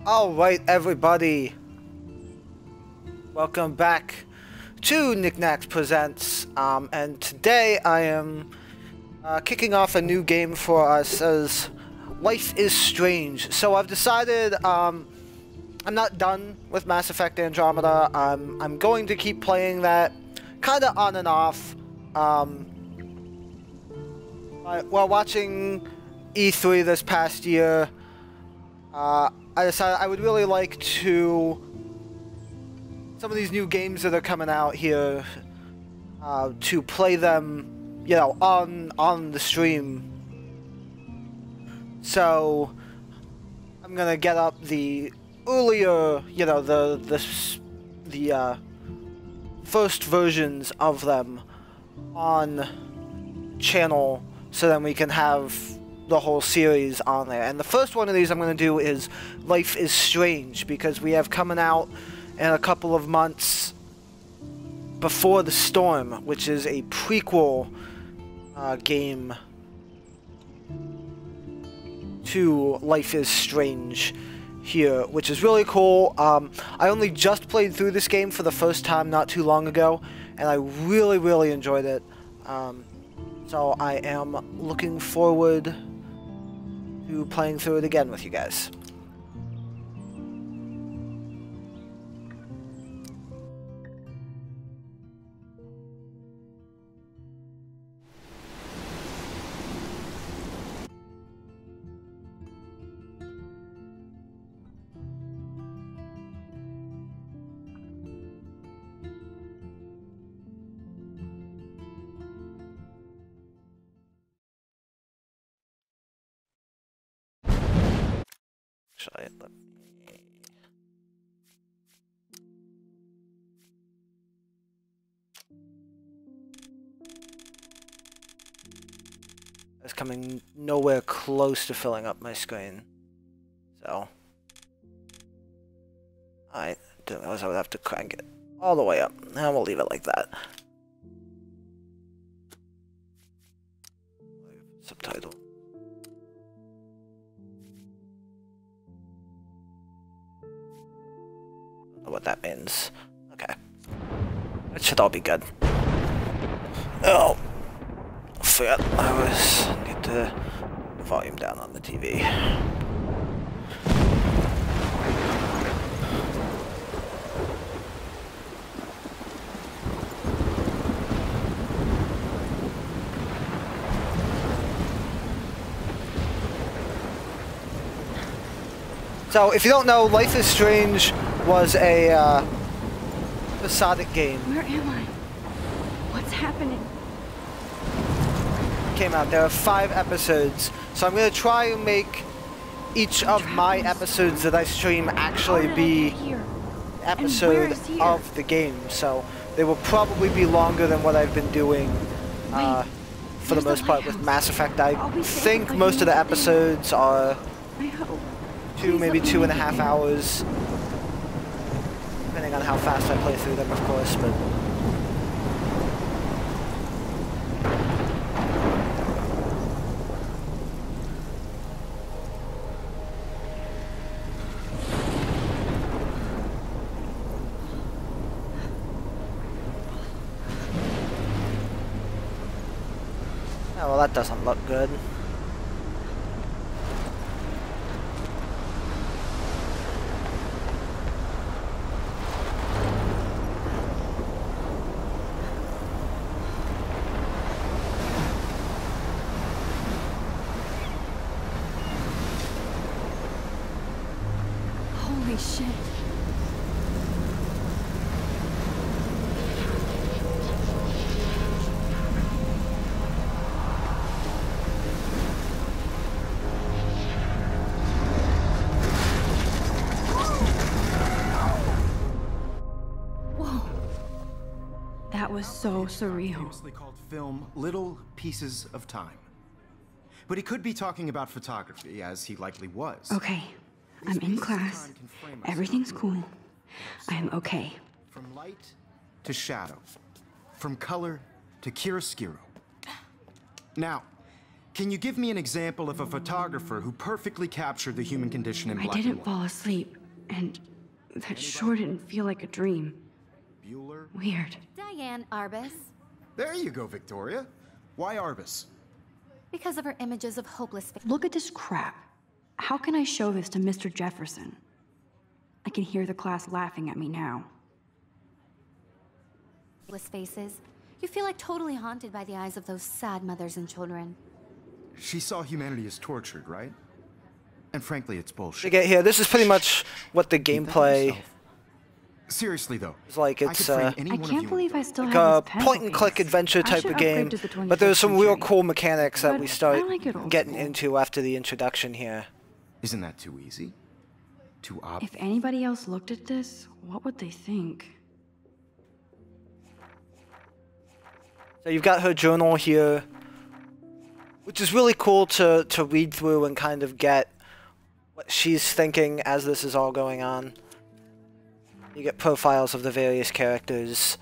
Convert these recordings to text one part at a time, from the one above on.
Alright, everybody. Welcome back to Nack Presents. And today I am kicking off a new game for us as Life is Strange. So I've decided I'm not done with Mass Effect Andromeda. I'm going to keep playing that kind of on and off. While watching E3 this past year, I decided I would really like to some of these new games that are coming out here to play them, you know, on the stream. So I'm gonna get up the earlier, you know, the first versions of them on channel, so then we can have the whole series on there. And the first one of these I'm going to do is Life is Strange, because we have coming out in a couple of months Before the Storm, which is a prequel game to Life is Strange here, which is really cool. I only just played through this game for the first time not too long ago, and I really enjoyed it. So I am looking forward to playing through it again with you guys. Let me... It's coming nowhere close to filling up my screen, so I didn't realize I would have to crank it all the way up. Now we'll leave it like that. Subtitle. What that means. Okay. It should all be good. Oh, I forgot I need to put the volume down on the TV. So, if you don't know, Life is Strange was a episodic game. Where am I? What's happening? Came out. There are 5 episodes, so I'm going to try and make each of my episodes that I stream actually be an episode of the game. So they will probably be longer than what I've been doing for the most part with Mass Effect. I think most of the episodes are 2, maybe 2.5 hours. Depending on how fast I play through them, of course, but... Oh, well, that doesn't look good. Holy shit. Whoa. That was so surreal. Famously called film Little Pieces of Time. But he could be talking about photography, as he likely was. Okay. I'm in class. Everything's cool. I'm okay. From light to shadow. From color to chiaroscuro. Now, Can you give me an example of a photographer who perfectly captured the human condition in black I and didn't white? fall asleep, and that sure didn't feel like a dream. Bueller? Weird. Diane Arbus. There you go, Victoria. Why Arbus? Because of her images of hopeless Look at this crap. How can I show this to Mr. Jefferson? I can hear the class laughing at me now. faces. You feel like totally haunted by the eyes of those sad mothers and children. She saw humanity as tortured, right? And frankly, it's bullshit. To get here, this is pretty much what the gameplay Seriously though, is like. It's I can't believe I still like have a this pencil point-and-click case. adventure I type should of game, upgrade to the but there's some 21st real century. cool mechanics that But we start I like it old getting school. into after the introduction here. Isn't that too easy? Too If anybody else looked at this, what would they think? So you've got her journal here, which is really cool to read through and kind of get what she's thinking as this is all going on. You get profiles of the various characters.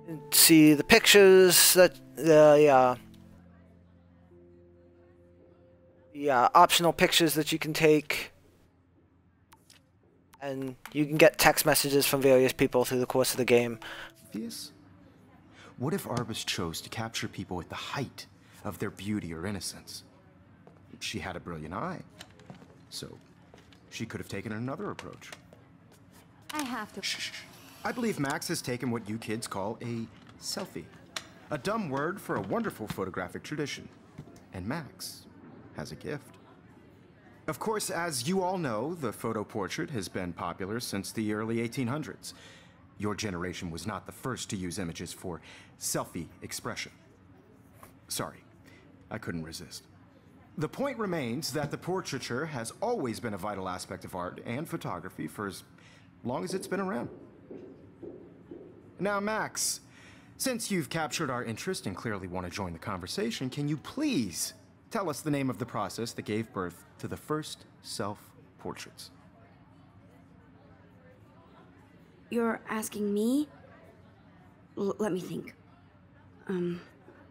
And see the pictures that the optional pictures that you can take. And you can get text messages from various people through the course of the game. obvious? What if Arbus chose to capture people at the height of their beauty or innocence? She had a brilliant eye, so she could have taken another approach. I have to. Shh. I believe Max has taken what you kids call a selfie. A dumb word for a wonderful photographic tradition. And Max has a gift. Of course, as you all know, the photo portrait has been popular since the early 1800s. Your generation was not the first to use images for selfie expression. Sorry, I couldn't resist. The point remains that the portraiture has always been a vital aspect of art and photography for as long as it's been around. Now, Max, since you've captured our interest and clearly want to join the conversation, can you please tell us the name of the process that gave birth to the first self-portraits? You're asking me? Let me think.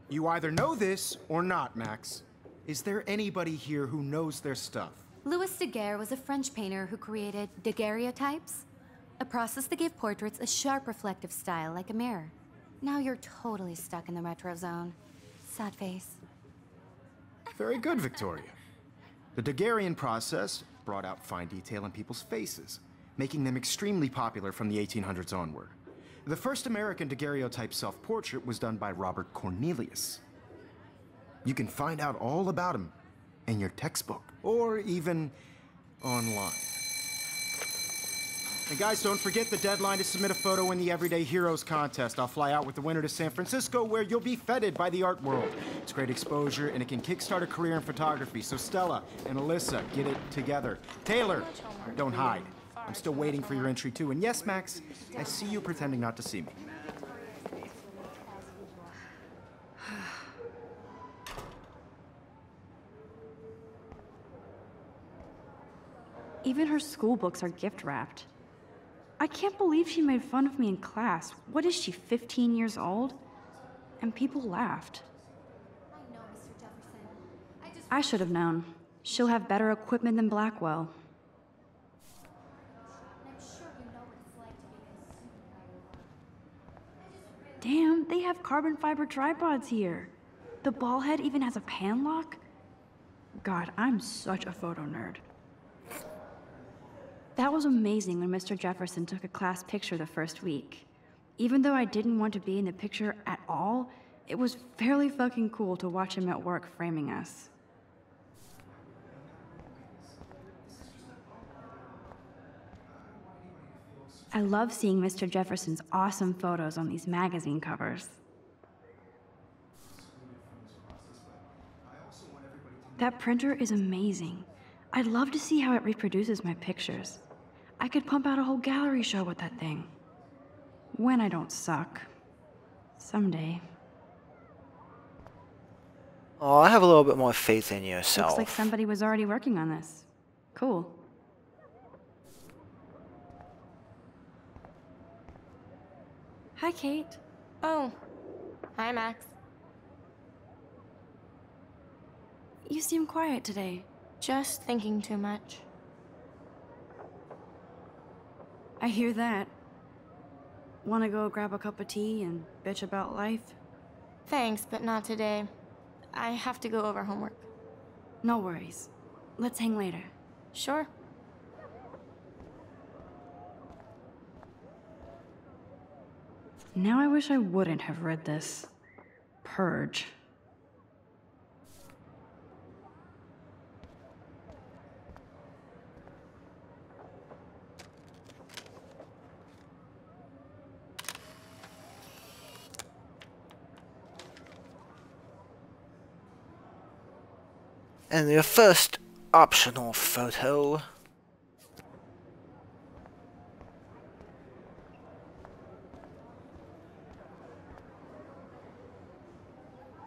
You either know this or not, Max. Is there anybody here who knows their stuff? Louis Daguerre was a French painter who created daguerreotypes, a process that gave portraits a sharp reflective style like a mirror. Now you're totally stuck in the retro zone. Sad face. Very good, Victoria. The Daguerrean process brought out fine detail in people's faces, making them extremely popular from the 1800s onward. The first American daguerreotype self-portrait was done by Robert Cornelius. You can find out all about him in your textbook, or even online. And guys, don't forget the deadline to submit a photo in the Everyday Heroes contest. I'll fly out with the winner to San Francisco, where you'll be feted by the art world. It's great exposure, and it can kickstart a career in photography. So Stella and Alyssa, get it together. Taylor, don't hide. I'm still waiting for your entry, too. And yes, Max, I see you pretending not to see me. Even her school books are gift wrapped. I can't believe she made fun of me in class. What is she, 15 years old? And people laughed. I know, Mr. Jefferson. I should have known. She'll have better equipment than Blackwell. I'm sure you know what it's like to be consumed. Damn, they have carbon fiber tripods here. The ball head even has a pan lock. God, I'm such a photo nerd. That was amazing when Mr. Jefferson took a class picture the first week. Even though I didn't want to be in the picture at all, it was fairly fucking cool to watch him at work framing us. I love seeing Mr. Jefferson's awesome photos on these magazine covers. That printer is amazing. I'd love to see how it reproduces my pictures. I could pump out a whole gallery show with that thing. When I don't suck. Someday. Oh, I have a little bit more faith in yourself. Looks like somebody was already working on this. Cool. Hi, Kate. Oh. Hi, Max. You seem quiet today. Just thinking too much. I hear that. Wanna go grab a cup of tea and bitch about life? Thanks, but not today. I have to go over homework. No worries. Let's hang later. Sure. Now I wish I wouldn't have read this. Purge. And your first optional photo.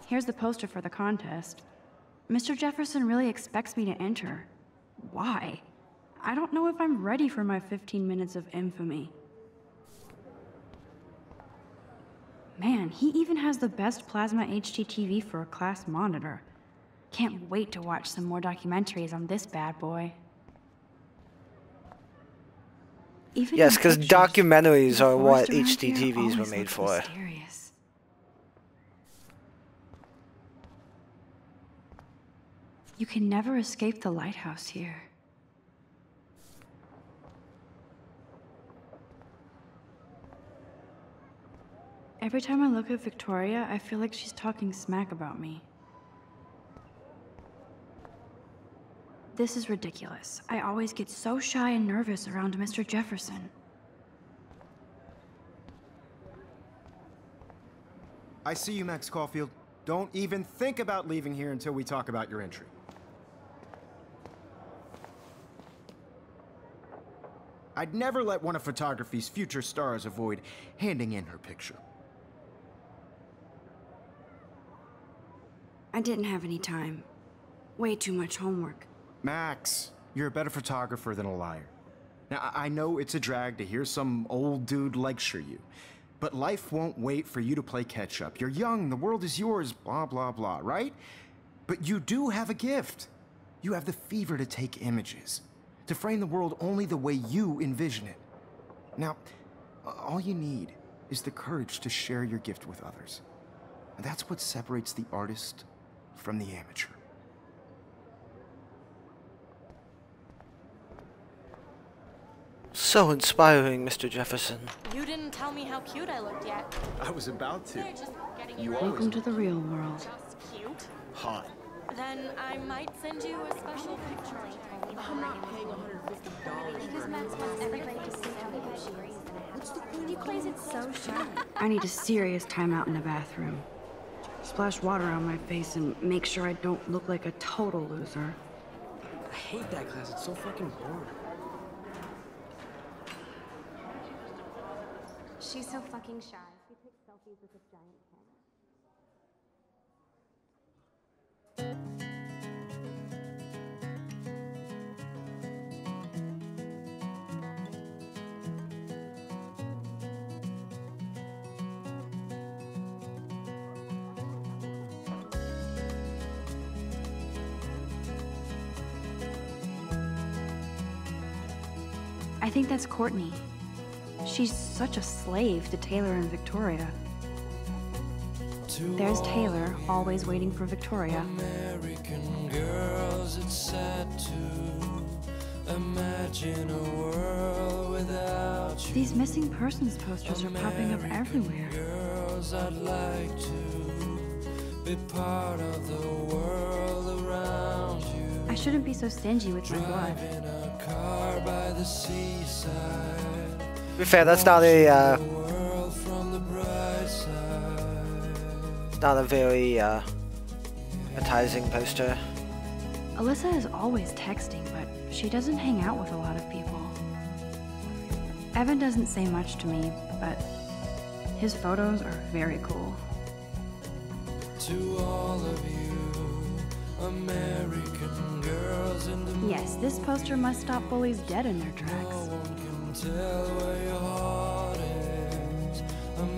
Here's the poster for the contest. Mr. Jefferson really expects me to enter. Why? I don't know if I'm ready for my 15 minutes of infamy. Man, he even has the best plasma HDTV for a class monitor. Can't wait to watch some more documentaries on this bad boy. Even Yes, in because pictures, documentaries the are what forest around HD here TVs were always made looks for. mysterious. You can never escape the lighthouse here. Every time I look at Victoria, I feel like she's talking smack about me. This is ridiculous. I always get so shy and nervous around Mr. Jefferson. I see you, Max Caulfield. Don't even think about leaving here until we talk about your entry. I'd never let one of photography's future stars avoid handing in her picture. I didn't have any time. Way too much homework. Max, you're a better photographer than a liar. Now, I know it's a drag to hear some old dude lecture you, but life won't wait for you to play catch-up. You're young, the world is yours, blah, blah, blah, right? But you do have a gift. You have the fever to take images, to frame the world only the way you envision it. Now, all you need is the courage to share your gift with others. And that's what separates the artist from the amateur. So inspiring, Mr. Jefferson. You didn't tell me how cute I looked yet. I was about to. They're just getting You ready. Welcome to the real world. Just cute. Hot. Then I might send you a special picture. I'm not paying $150 Because Max wants everybody to see how good she is. What's the point? He plays it so shy. I need a serious timeout in the bathroom. Splash water on my face and make sure I don't look like a total loser. I hate that class. It's so fucking boring. She's so fucking shy. She takes selfies with a giant camera. I think that's Courtney. She's such a slave to Taylor and Victoria. There's Taylor, always waiting for Victoria. American girls, it's sad to imagine a world without you. These missing persons posters are popping up everywhere. Girls, I'd like to be part of the world around you. I shouldn't be so stingy with my blood. In a car by the seaside. To be fair, that's not a, World from the bright side. it's not a very, appetizing poster. Alyssa is always texting, but she doesn't hang out with a lot of people. Evan doesn't say much to me, but his photos are very cool. To all of you, American girls in the Yes, this poster must stop bullies dead in their tracks. tell where your heart is.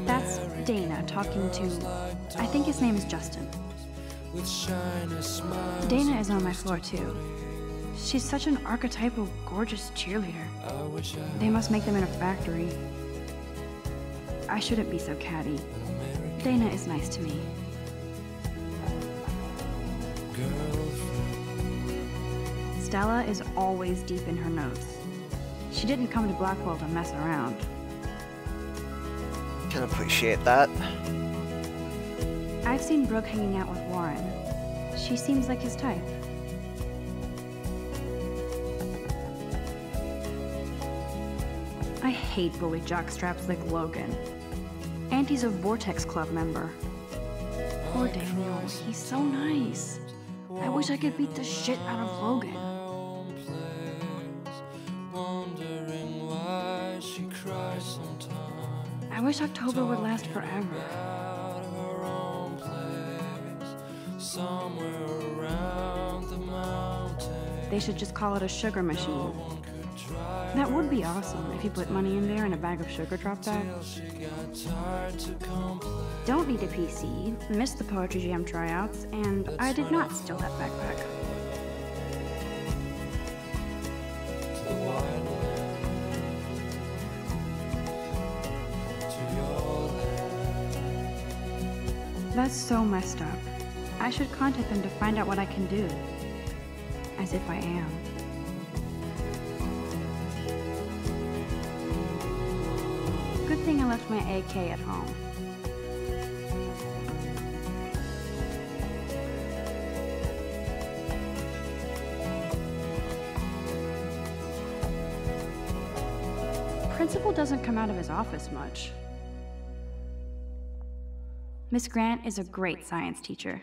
That's Dana talking to, I think his name is Justin. with shiny smiles. Dana is on my floor too. She's such an archetypal, gorgeous cheerleader. I wish I They must make them in a factory. I shouldn't be so catty. Dana is nice to me. girlfriend. Stella is always deep in her notes. She didn't come to Blackwell to mess around. Can appreciate that. I've seen Brooke hanging out with Warren. She seems like his type. I hate bully jockstraps like Logan. And he's a Vortex Club member. Poor Daniel, he's so nice. I wish I could beat the shit out of Logan. Wondering why she cries sometimes. I wish October would last forever. Out of her own place, somewhere around the mountain. They should just call it a sugar machine. That would be awesome if you put money in there and a bag of sugar dropped out. She got tired to complain. Don't need a PC, missed the Poetry Jam tryouts, and I did not steal that backpack. To the wild land, to your land. That's so messed up. I should contact them to find out what I can do. As if I am. Good thing I left my AK at home. Principal doesn't come out of his office much. Miss Grant is a great science teacher.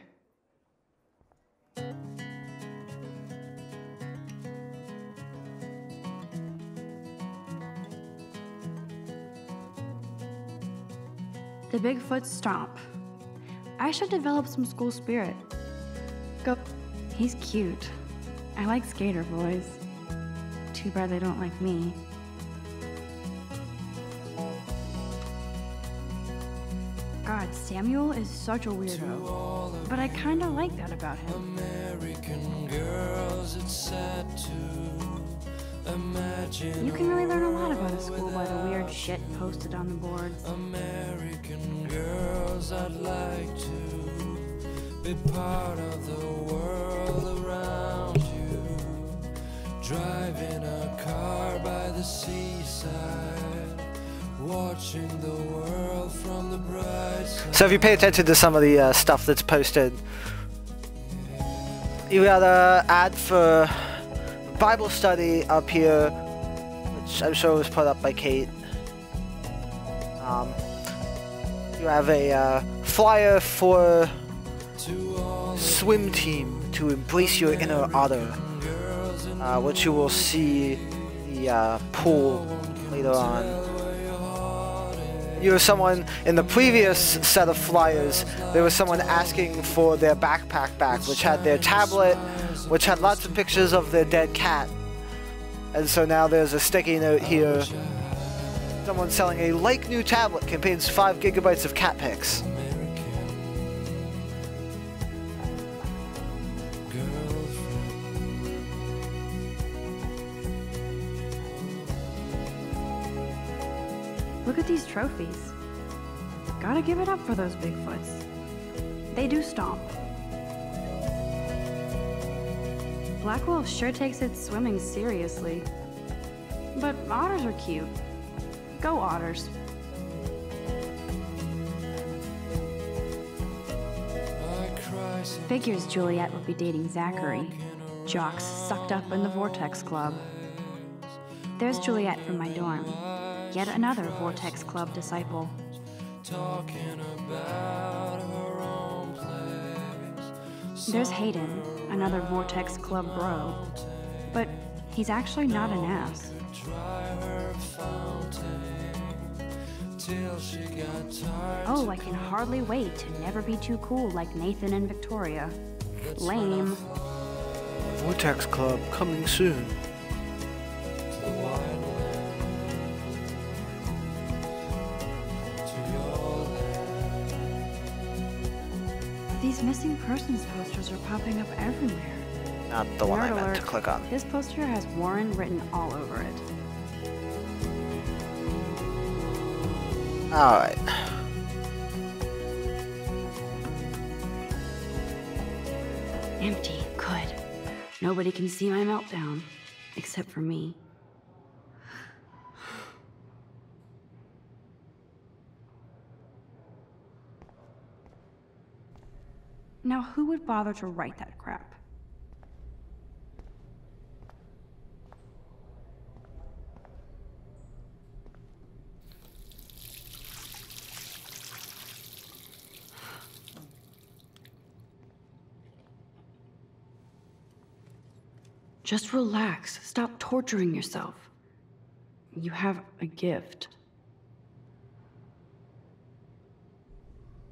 The Bigfoot stomp. I should develop some school spirit. Go. He's cute. I like skater boys. Too bad they don't like me. God, Samuel is such a weirdo. But I kinda like that about him. American girls, it's sad to imagine. You can really learn a lot about a school by the weird shit posted on the boards. American girls, I'd like to be part of the world around you. Driving a car by the seaside, watching the world from the bright side. So if you pay attention to some of the stuff that's posted, you got an ad for Bible study up here, which I'm sure was put up by Kate. You have a flyer for swim team to embrace your inner otter, which you will see the pool later on. You were someone in the previous set of flyers. There was someone asking for their backpack back, which had their tablet, which had lots of pictures of their dead cat. And so now there's a sticky note here. Someone selling a like new tablet, contains 5 gigabytes of cat pics. Look at these trophies. Gotta give it up for those Bigfoots. They do stomp. Blackwell sure takes its swimming seriously. But otters are cute. Go otters. Figures Juliet would be dating Zachary. Jocks sucked up in the Vortex Club. There's Juliet from my dorm. Yet another Vortex Club disciple. There's Hayden, another Vortex Club bro. But he's actually not an ass. Oh, I can hardly wait to never be too cool like Nathan and Victoria. Lame. Vortex Club coming soon. These These missing persons posters are popping up everywhere. Not the one I Nerd meant alert. to click on. This poster has Warren written all over it. Alright. Empty. Good. Nobody can see my meltdown. Except for me. Now, who would bother to write that crap? Just relax. Stop torturing yourself. You have a gift.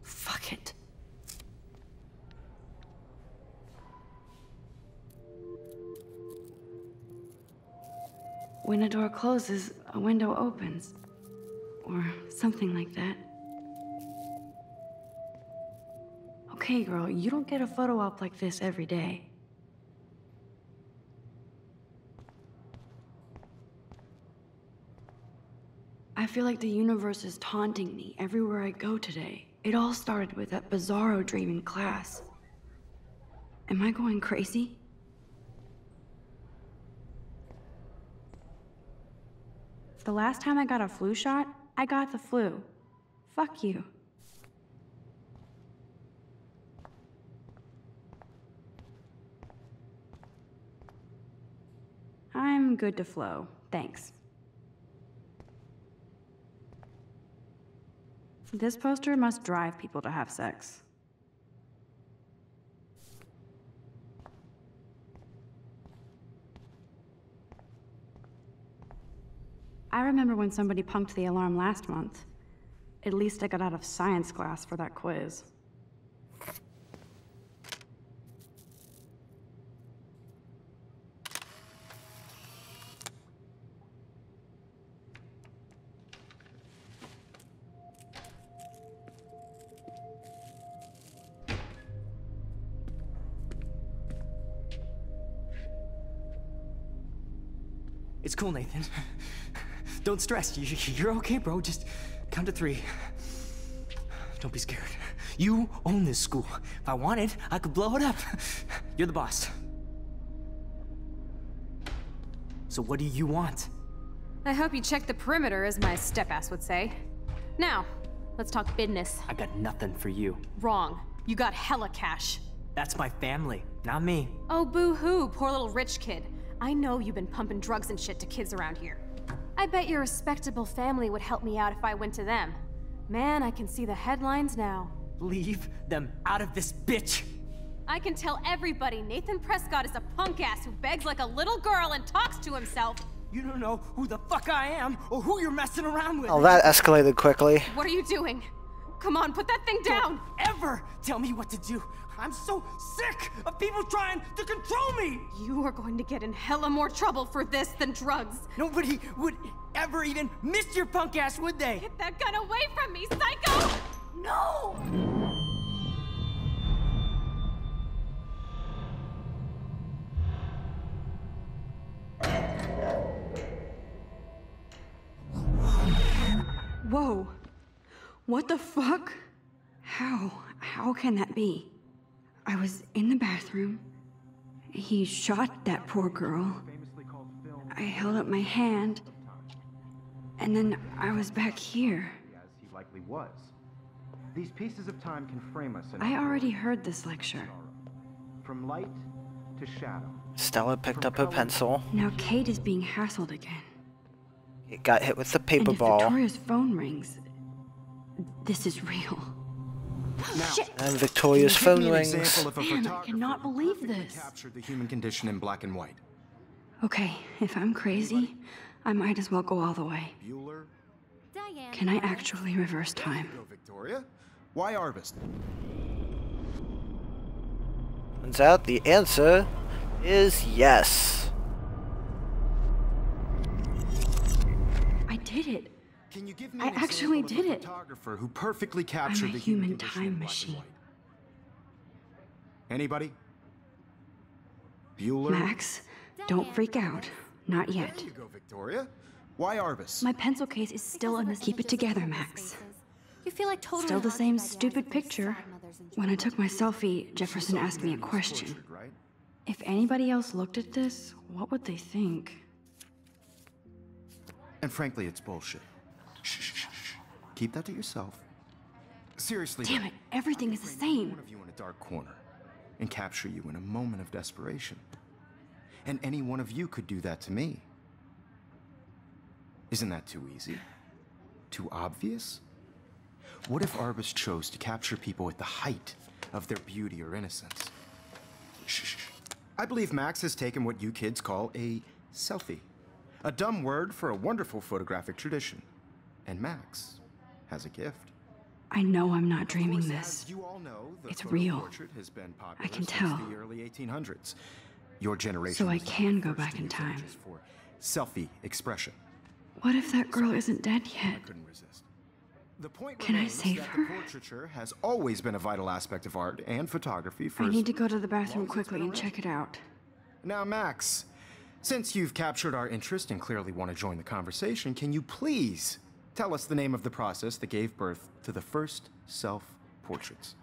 Fuck it. When a door closes, a window opens. Or something like that. Okay, girl, you don't get a photo op like this every day. I feel like the universe is taunting me everywhere I go today. It all started with that bizarro dream in class. Am I going crazy? The last time I got a flu shot, I got the flu. Fuck you. I'm good to flow, thanks. This poster must drive people to have sex. I remember when somebody punked the alarm last month. At least I got out of science class for that quiz. It's cool, Nathan. Don't stress. You're okay, bro. Just count to 3. Don't be scared. You own this school. If I wanted, I could blow it up. You're the boss. So what do you want? I hope you checked the perimeter, as my step-ass would say. Now, let's talk business. I got nothing for you. Wrong. You got hella cash. That's my family, not me. Oh, boo-hoo, poor little rich kid. I know you've been pumping drugs and shit to kids around here. I bet your respectable family would help me out if I went to them. Man, I can see the headlines now. Leave them out of this bitch! I can tell everybody Nathan Prescott is a punk ass who begs like a little girl and talks to himself. You don't know who the fuck I am or who you're messing around with. Oh, that escalated quickly. What are you doing? Come on, put that thing down! Don't ever tell me what to do! I'm so sick of people trying to control me! You are going to get in hella more trouble for this than drugs. Nobody would ever even miss your punk ass, would they? Get that gun away from me, psycho! No! Whoa. What the fuck? How can that be? I was in the bathroom. He shot that poor girl. I held up my hand. And then I was back here. As he likely was. These pieces of time can frame us in I already heard this lecture. from light to shadow. Stella picked up a pencil. Now Kate is being hassled again. It got hit with the paper And if ball. Victoria's phone rings, this is real. Shit! And Victoria's phone Give me an rings. example of a Man, I photographer cannot who believe perfectly this. captured the human condition in black and white. Okay, if I'm crazy, I might as well go all the way. Bueller. Diane. Can I actually reverse time? Go, Victoria. Why Arvist? Turns out the answer is yes. I did it. Can you give me I an actually example of did a it. photographer who perfectly I'm captured a the human condition in time black and machine. white? Anybody? Bueller? Max, don't freak out. Not yet. There you go, Victoria. Why Arbus? My pencil case is still in this. Keep it together, Max. You feel like totally Still the haunted same by the stupid idea of picture. sad mothers and When I children. took my selfie, Jefferson asked me a question. Tortured, right? If anybody else looked at this, what would they think? And frankly, it's bullshit. Shh, shh, shh, shh. Keep that to yourself. Seriously, Damn though, it, everything is the one same. of you in a dark corner and capture you in a moment of desperation. And any one of you could do that to me. Isn't that too easy? Too obvious? What if Arbus chose to capture people at the height of their beauty or innocence? Shh, shh, shh. I believe Max has taken what you kids call a selfie. A dumb word for a wonderful photographic tradition. And Max has a gift. I know I'm not Of dreaming course, this. as you all know, the It's photo real. portrait has been popular I can since tell. the early 1800s. Your generation So I was the can go first back to in use time. images for selfie expression. What if that girl isn't dead I yet? couldn't resist. The point Can I remains save that her? the portraiture has always been a vital aspect of art and photography for I as need to go to the bathroom long as it's quickly been and check it out. Now, Max, since you've captured our interest and clearly want to join the conversation, can you please tell us the name of the process that gave birth to the first self-portraits?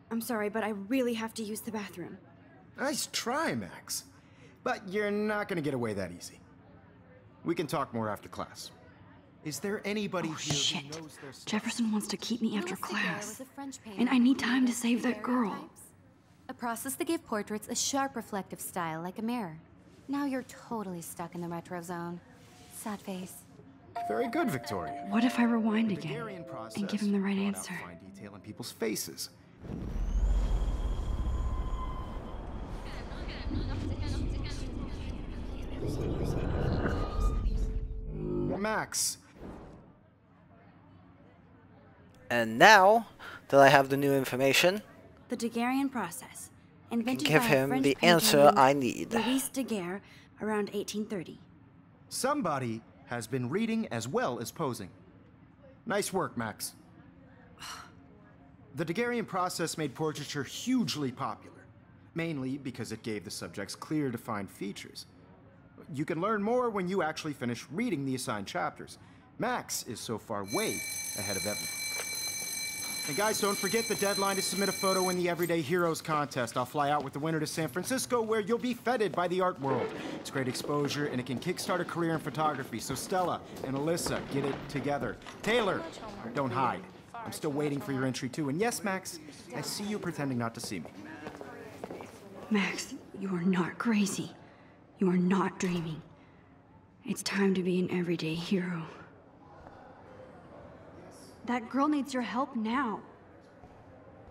I'm sorry, but I really have to use the bathroom. Nice try, Max. But you're not going to get away that easy. We can talk more after class. Is there anybody Oh, here shit. who knows their stuff? Jefferson wants to keep me after Louis Daguerre class. was a French painter And I who need time to created save that girl. daguerreotypes, a process that gave portraits a sharp reflective style like a mirror. Now you're totally stuck in the retro zone. Sad face. Very good, Victoria. What if I rewind The again Daguerrean process and give him the right brought out answer? fine detail in people's faces. Max, And now that I have the new information, The Daguerrean process, invented give by a him French the painter answer named I need. Louis Daguerre around 1830. somebody has been reading as well as posing. Nice work, Max. The Daguerrean process made portraiture hugely popular, mainly because it gave the subjects clear, defined features. You can learn more when you actually finish reading the assigned chapters. Max is so far way ahead of everyone. And guys, don't forget the deadline to submit a photo in the Everyday Heroes contest. I'll fly out with the winner to San Francisco, where you'll be feted by the art world. It's great exposure, and it can kickstart a career in photography. So Stella and Alyssa, get it together. Taylor, don't hide. I'm still waiting for your entry too. And yes, Max, I see you pretending not to see me. Max, you are not crazy. You are not dreaming. It's time to be an everyday hero. That girl needs your help now.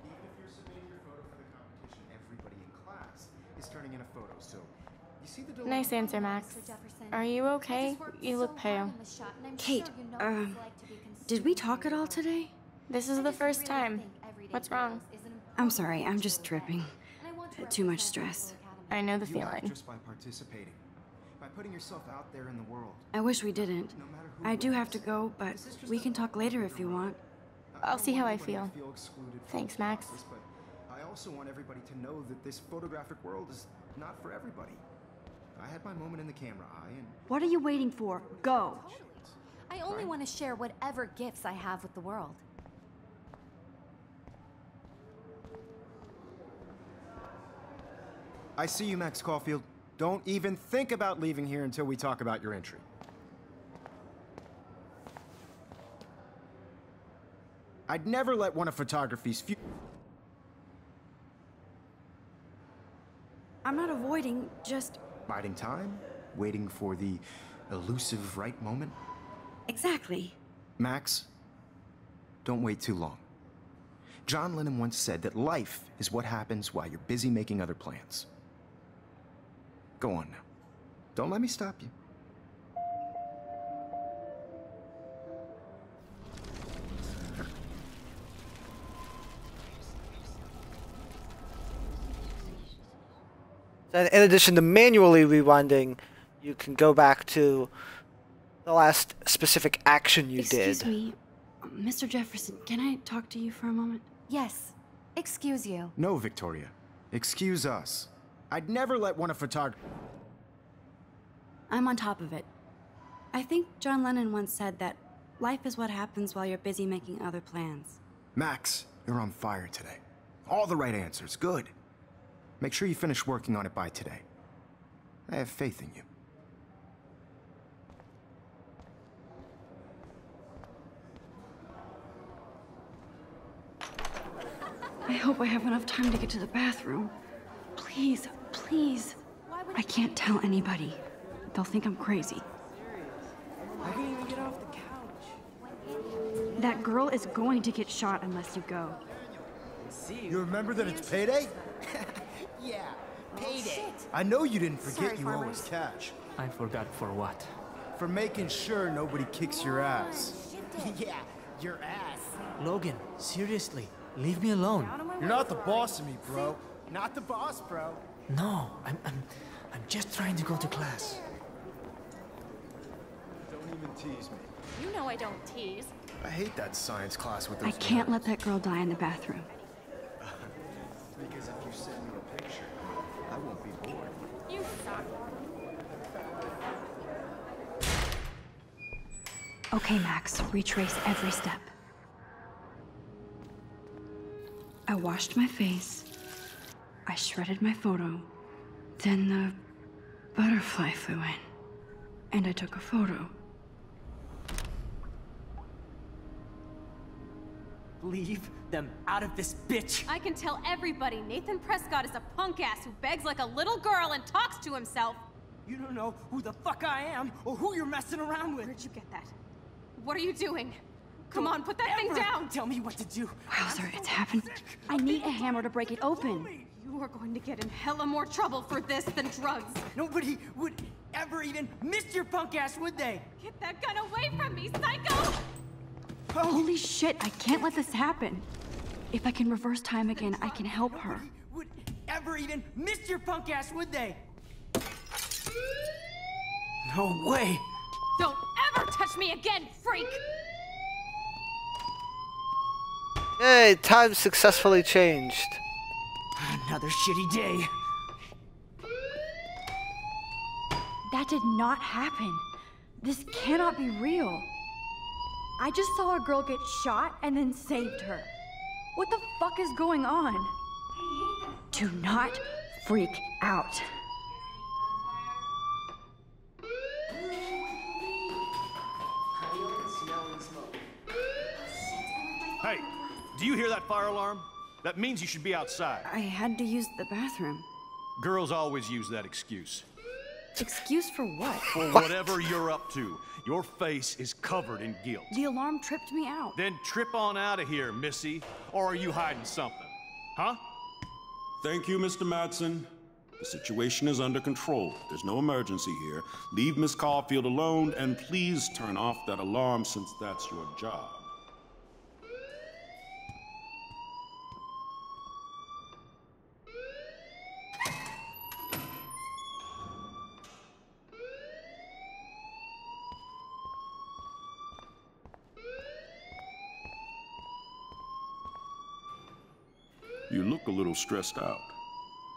Even if you're submitting your photo for the competition, everybody in class is turning in a photo. So, you see the dilemma? Nice answer, Max. Are you okay? You look pale. Kate, did we talk at all today? This is the first time. What's wrong? I'm sorry, I'm just tripping. Too much stress. I know the You have feeling. just by participating, by putting yourself out there in the world. I wish we didn't. I do have to go, but we can talk later if you want. I'll see how I Anybody feel. to excluded from Thanks, this Max. process, but I also want everybody to know that this photographic world is not for everybody. I had my moment in the camera eye, and What are you waiting for? Go! I only want to share whatever gifts I have with the world. I see you, Max Caulfield. Don't even think about leaving here until we talk about your entry. I'd never let one of photography's few... I'm not avoiding, just... Biding time, waiting for the elusive right moment. Exactly. Max, don't wait too long. John Lennon once said that life is what happens while you're busy making other plans. Go on now. Don't let me stop you. Then in addition to manually rewinding, you can go back to the last specific action you Excuse did. me, Mr. Jefferson, can I talk to you for a moment? Yes. Excuse you. No, Victoria. Excuse us. I'd never let one of I'm on top of it. I think John Lennon once said that life is what happens while you're busy making other plans. Max, you're on fire today. All the right answers. Good. Make sure you finish working on it by today. I have faith in you. I hope I have enough time to get to the bathroom. Please, please. I can't tell anybody. They'll think I'm crazy. I can't even get off the couch. That girl is going to get shot unless you go. You remember that it's payday? Yeah, payday. I know you didn't forget Sorry, you owe farmers. us cash. I forgot for what? For making sure nobody kicks your ass. Yeah, your ass. Logan, seriously, leave me alone. You're not the boss of me, bro. Not the boss, bro. No, I'm just trying to go to class. Don't even tease me. You know I don't tease. I hate that science class with those I can't let words. that girl die in the bathroom. Because if you send me a picture, I won't be bored. You suck. Okay, Max, retrace every step. I washed my face. I shredded my photo. Then the butterfly flew in. And I took a photo. Leave them out of this bitch. I can tell everybody Nathan Prescott is a punk ass who begs like a little girl and talks to himself. You don't know who the fuck I am or who you're messing around with. Where'd you get that? What are you doing? Come on, put that thing Ever down! Tell me what to do. Wowzer, it's happened. I need a hammer to break it open. You are going to get in hella more trouble for this than drugs. Nobody would ever even miss your punk ass, would they? Get that gun away from me, psycho! Holy shit, I can't let this happen. If I can reverse time again, I can help her. Nobody would ever even miss your punk ass, would they? No way. Don't ever touch me again, freak! Yay, time successfully changed. Another shitty day. That did not happen. This cannot be real. I just saw a girl get shot and then saved her. What the fuck is going on? Do not freak out. Hey, do you hear that fire alarm? That means you should be outside. I had to use the bathroom. Girls always use that excuse. Excuse for what? For whatever you're up to, your face is covered in guilt. The alarm tripped me out. Then trip on out of here, Missy. Or are you hiding something? Huh? Thank you, Mr. Madsen. The situation is under control. There's no emergency here. Leave Miss Caulfield alone, and please turn off that alarm since that's your job. You look a little stressed out.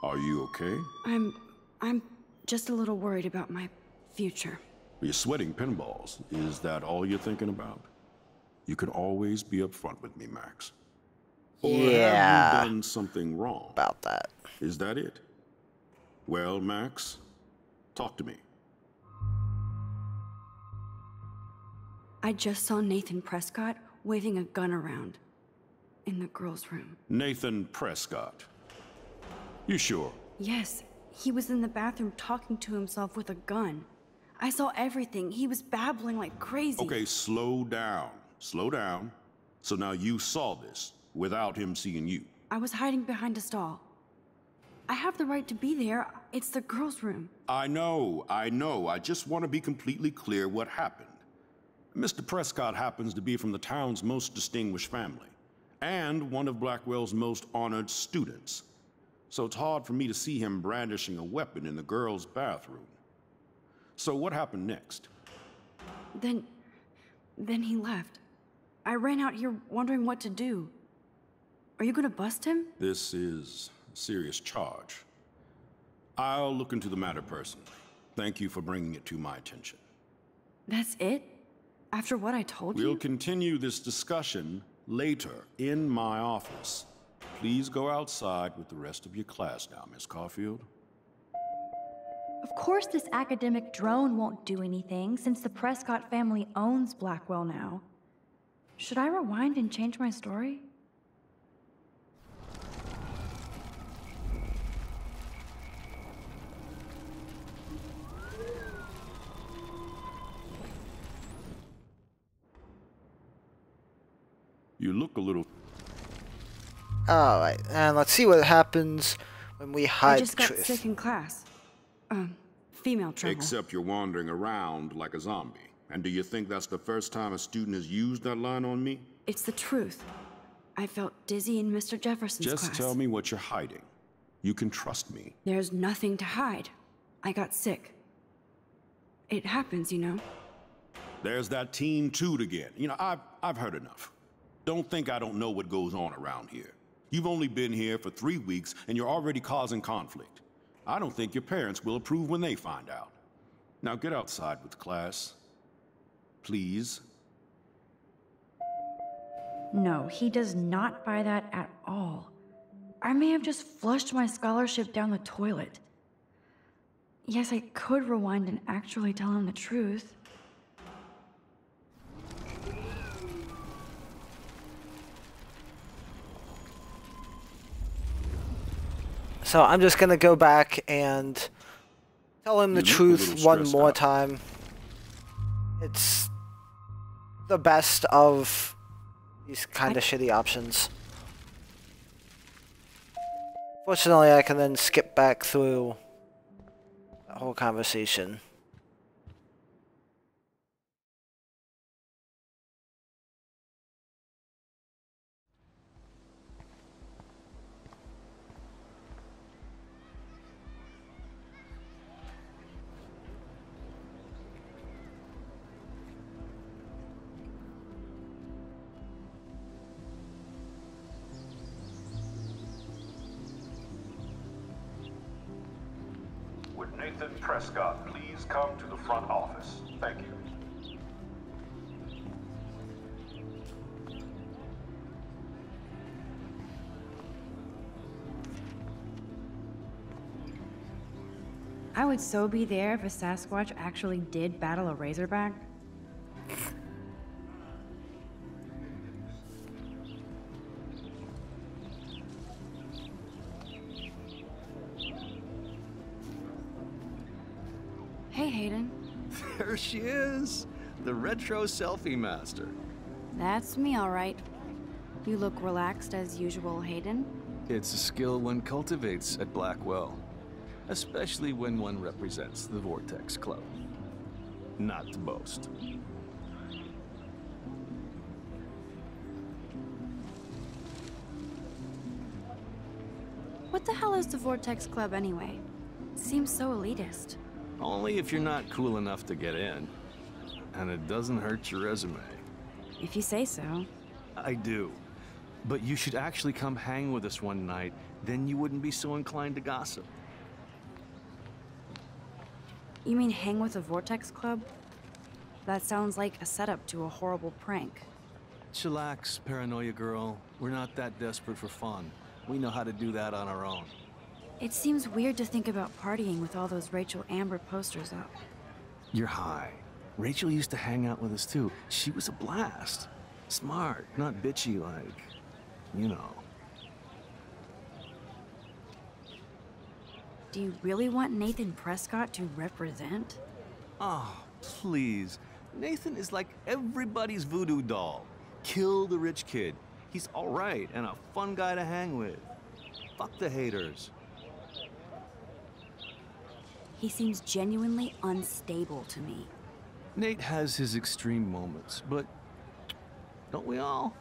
Are you okay? I'm just a little worried about my future. You're sweating pinballs. Is that all you're thinking about? You can always be upfront with me, Max. Or Yeah. have you done something wrong? About that. Is that it? Well, Max, talk to me. I just saw Nathan Prescott waving a gun around in the girls' room. Nathan Prescott. You sure? Yes, he was in the bathroom talking to himself with a gun. I saw everything. He was babbling like crazy. Okay, slow down. Slow down. So now you saw this without him seeing you. I was hiding behind a stall. I have the right to be there. It's the girls' room. I know. I just want to be completely clear what happened. Mr. Prescott happens to be from the town's most distinguished family, and one of Blackwell's most honored students. So it's hard for me to see him brandishing a weapon in the girls' bathroom. So what happened next? Then he left. I ran out here wondering what to do. Are you gonna bust him? This is a serious charge. I'll look into the matter personally. Thank you for bringing it to my attention. That's it? After what I told you? We'll continue this discussion later in my office. Please go outside with the rest of your class now, Miss Caulfield. Of course this academic drone won't do anything since the Prescott family owns Blackwell now. Should I rewind and change my story? You look a little... Alright, and let's see what happens when we hide I just the got truth. sick in class. Female trouble. Except you're wandering around like a zombie. And do you think that's the first time a student has used that line on me? It's the truth. I felt dizzy in Mr. Jefferson's class. Just tell me what you're hiding. You can trust me. There's nothing to hide. I got sick. It happens, you know. There's that teen toot again. You know, I've heard enough. Don't think I don't know what goes on around here. You've only been here for 3 weeks and you're already causing conflict. I don't think your parents will approve when they find out. Now get outside with class. Please. No, he does not buy that at all. I may have just flushed my scholarship down the toilet. Yes, I could rewind and actually tell him the truth. So I'm just gonna go back and tell him the truth one more time. It's the best of these kind of shitty options. Fortunately, I can then skip back through the whole conversation. Would Nathan Prescott please come to the front office? Thank you. I would so be there if a Sasquatch actually did battle a Razorback. Hey, Hayden. There she is, the retro selfie master. That's me, all right. You look relaxed as usual, Hayden. It's a skill one cultivates at Blackwell, especially when one represents the Vortex Club. Not to boast. What the hell is the Vortex Club anyway? It seems so elitist. Only if you're not cool enough to get in. And it doesn't hurt your resume. If you say so. I do. But you should actually come hang with us one night, then you wouldn't be so inclined to gossip. You mean hang with the Vortex Club? That sounds like a setup to a horrible prank. Chillax, paranoia girl. We're not that desperate for fun. We know how to do that on our own. It seems weird to think about partying with all those Rachel Amber posters up. You're high. Rachel used to hang out with us too. She was a blast. Smart, not bitchy like, you know. Do you really want Nathan Prescott to represent? Oh, please. Nathan is like everybody's voodoo doll. Kill the rich kid. He's all right and a fun guy to hang with. Fuck the haters. He seems genuinely unstable to me. Nate has his extreme moments, but don't we all?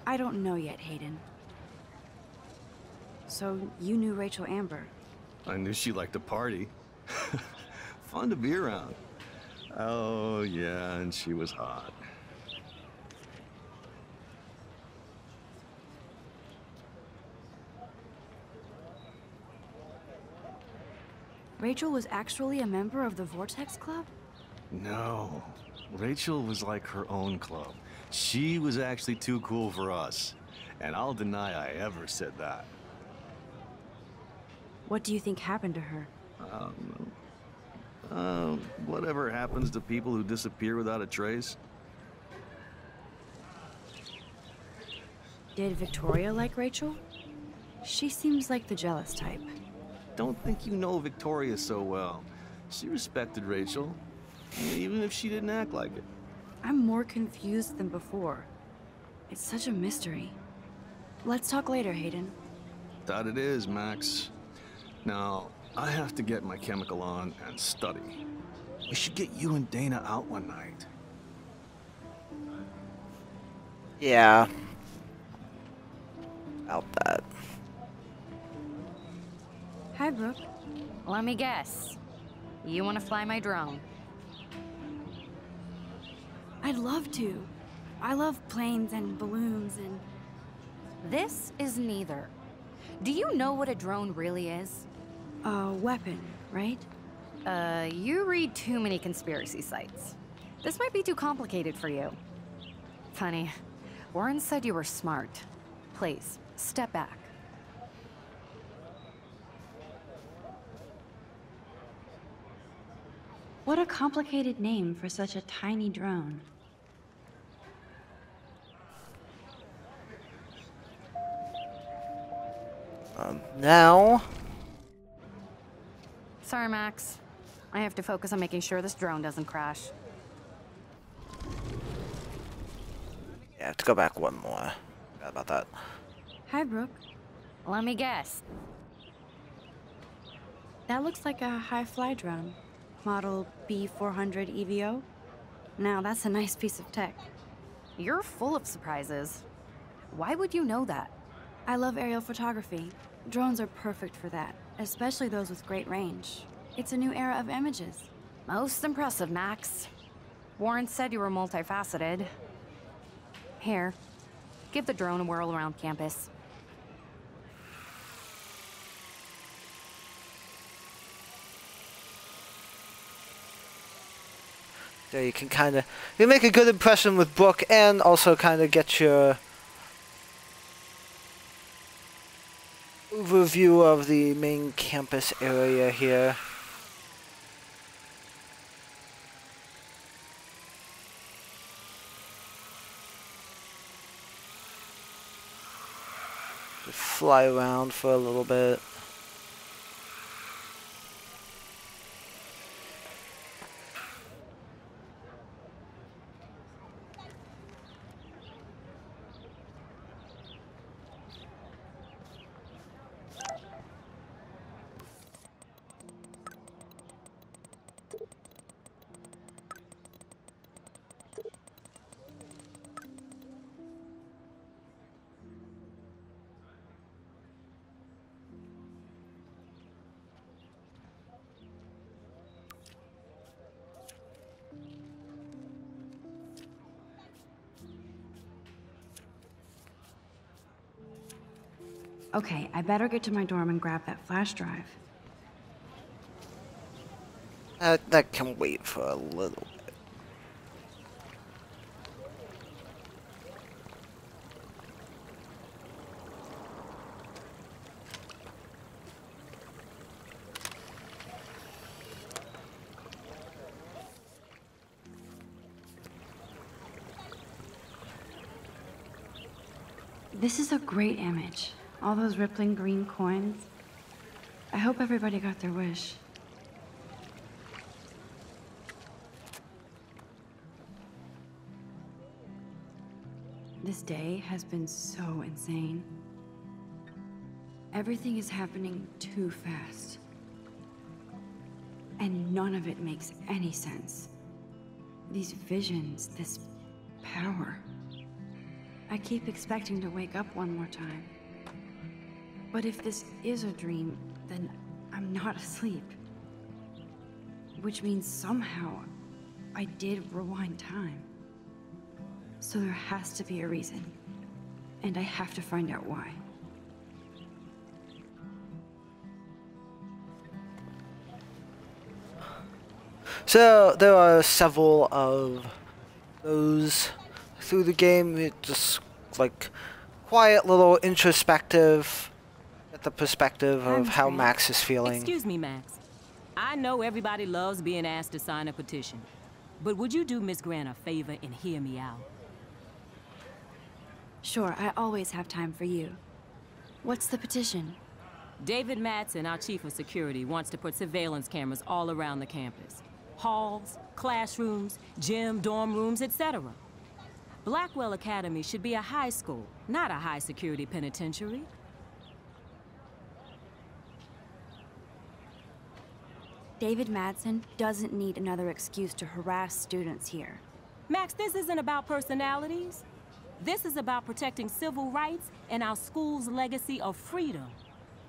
I don't know yet, Hayden. So, you knew Rachel Amber? I knew she liked to party. Fun to be around. Oh, yeah, and she was hot. Rachel was actually a member of the Vortex Club? No. Rachel was like her own club. She was actually too cool for us. And I'll deny I ever said that. What do you think happened to her? Whatever happens to people who disappear without a trace? Did Victoria like Rachel? She seems like the jealous type. Don't think you know Victoria so well. She respected Rachel, even if she didn't act like it. I'm more confused than before. It's such a mystery. Let's talk later, Hayden. That it is, Max. Now, I have to get my chemical on and study. We should get you and Dana out one night. Yeah. About that. Hi, Brooke. Let me guess. You want to fly my drone? I'd love to. I love planes and balloons and... This is neither. Do you know what a drone really is? A weapon, right? You read too many conspiracy sites. This might be too complicated for you. Funny. Warren said you were smart. Please, step back. What a complicated name for such a tiny drone. Now... Sorry, Max. I have to focus on making sure this drone doesn't crash. Yeah, I have to go back one more. Forgot about that. Hi, Brooke. Let me guess. That looks like a high-fly drone. Model B400 EVO. Now, that's a nice piece of tech. You're full of surprises. Why would you know that? I love aerial photography. Drones are perfect for that, especially those with great range. It's a new era of images. Most impressive, Max. Warren said you were multifaceted. Here, give the drone a whirl around campus. There you can kind of... You make a good impression with Brooke and also kind of get your... overview of the main campus area here. Just fly around for a little bit. Okay, I better get to my dorm and grab that flash drive. That can wait for a little bit. This is a great image. All those rippling green coins. I hope everybody got their wish. This day has been so insane. Everything is happening too fast. And none of it makes any sense. These visions, this power. I keep expecting to wake up one more time. But if this is a dream, then I'm not asleep. Which means somehow I did rewind time. So there has to be a reason. And I have to find out why. So there are several of those through the game. It's just like quiet little introspective at the perspective of how Max is feeling. Excuse me, Max. I know everybody loves being asked to sign a petition, but would you do Miss Grant a favor and hear me out? Sure, I always have time for you. What's the petition? David Madsen, our chief of security, wants to put surveillance cameras all around the campus. Halls, classrooms, gym, dorm rooms, etc. Blackwell Academy should be a high school, not a high-security penitentiary. David Madsen doesn't need another excuse to harass students here. Max, this isn't about personalities. This is about protecting civil rights and our school's legacy of freedom.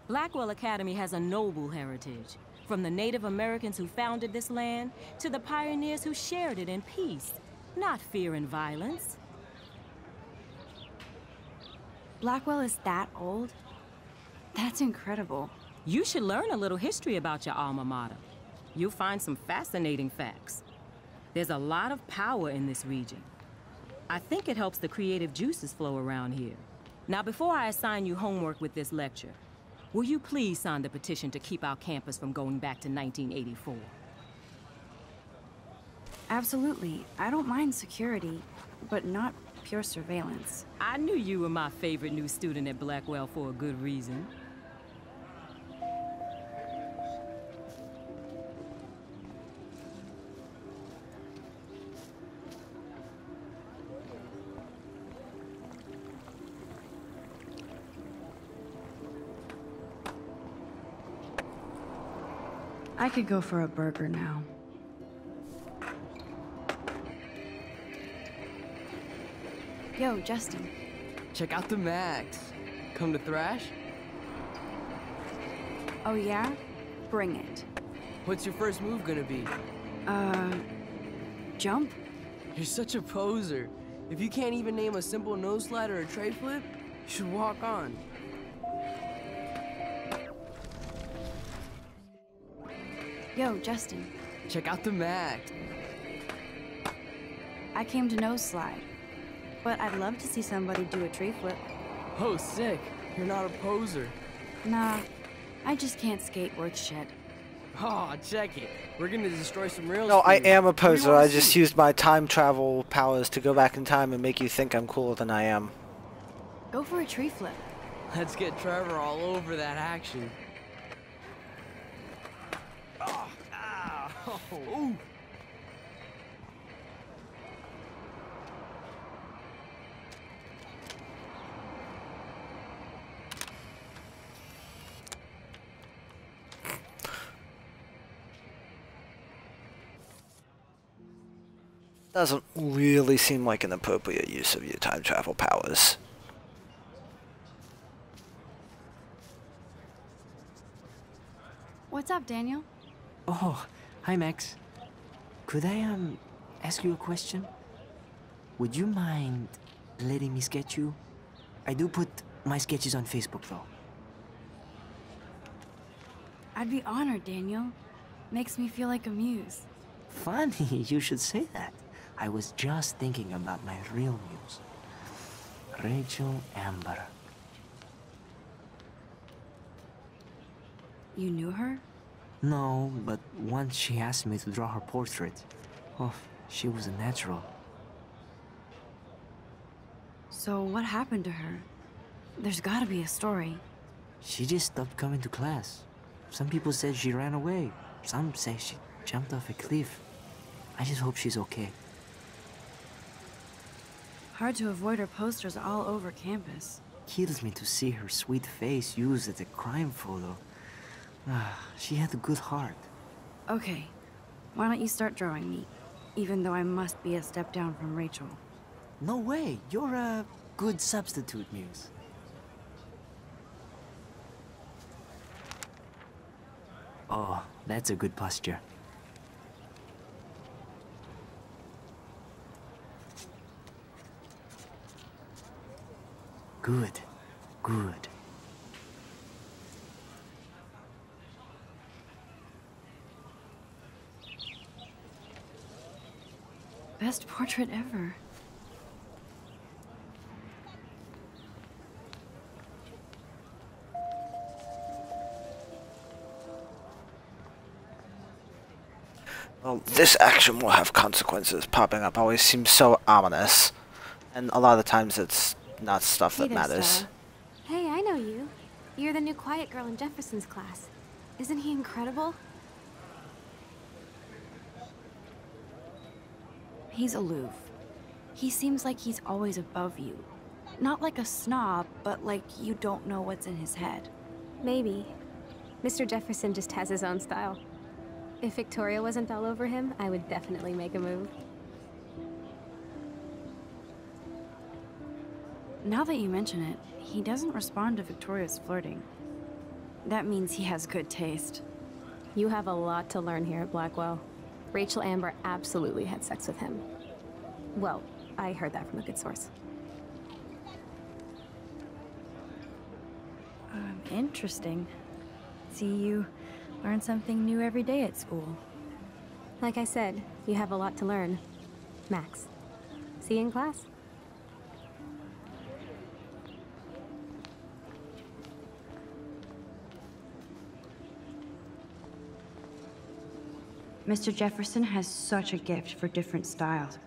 Blackwell Academy has a noble heritage, from the Native Americans who founded this land to the pioneers who shared it in peace, not fear and violence. Blackwell is that old? That's incredible. You should learn a little history about your alma mater. You'll find some fascinating facts. There's a lot of power in this region. I think it helps the creative juices flow around here. Now, before I assign you homework with this lecture, will you please sign the petition to keep our campus from going back to 1984? Absolutely. I don't mind security, but not pure surveillance. I knew you were my favorite new student at Blackwell for a good reason. I could go for a burger now. Yo, Justin. Check out the Max. Come to thrash? Oh yeah? Bring it. What's your first move gonna be? Jump? You're such a poser. If you can't even name a simple nose slide or a tray flip, you should walk on. Yo, Justin. Check out the Max. I came to nose slide, but I'd love to see somebody do a tree flip. Oh, sick. You're not a poser. Nah, I just can't skate worth shit. Oh, check it. We're gonna destroy some rails. No, I am a poser. I just used my time travel powers to go back in time and make you think I'm cooler than I am. Go for a tree flip. Let's get Trevor all over that action. Oh, ow. Ooh. Doesn't really seem like an appropriate use of your time travel powers. What's up, Daniel? Oh, hi, Max. Could I, ask you a question? Would you mind letting me sketch you? I do put my sketches on Facebook, though. I'd be honored, Daniel. Makes me feel like a muse. Funny, you should say that. I was just thinking about my real muse. Rachel Amber. You knew her? No, but once she asked me to draw her portrait. Oh, she was a natural. So what happened to her? There's gotta be a story. She just stopped coming to class. Some people said she ran away. Some say she jumped off a cliff. I just hope she's okay. Hard to avoid her posters all over campus. Kills me to see her sweet face used as a crime photo. She had a good heart. Okay, why don't you start drawing me? Even though I must be a step down from Rachel. No way, you're a good substitute, Muse. Oh, that's a good posture. Good, good. best portrait ever. Well, this action will have consequences. Popping up always seems so ominous. And a lot of times it's not stuff that matters. Stella. Hey, I know you. You're the new quiet girl in Jefferson's class. Isn't he incredible? He's aloof. He seems like he's always above you. Not like a snob, but like you don't know what's in his head. Maybe. Mr. Jefferson just has his own style. If Victoria wasn't all over him, I would definitely make a move. Now that you mention it, he doesn't respond to Victoria's flirting. That means he has good taste. You have a lot to learn here at Blackwell. Rachel Amber absolutely had sex with him. Well, I heard that from a good source. Interesting. See, you learn something new every day at school. Like I said, you have a lot to learn. Max. See you in class. Mr. Jefferson has such a gift for different styles.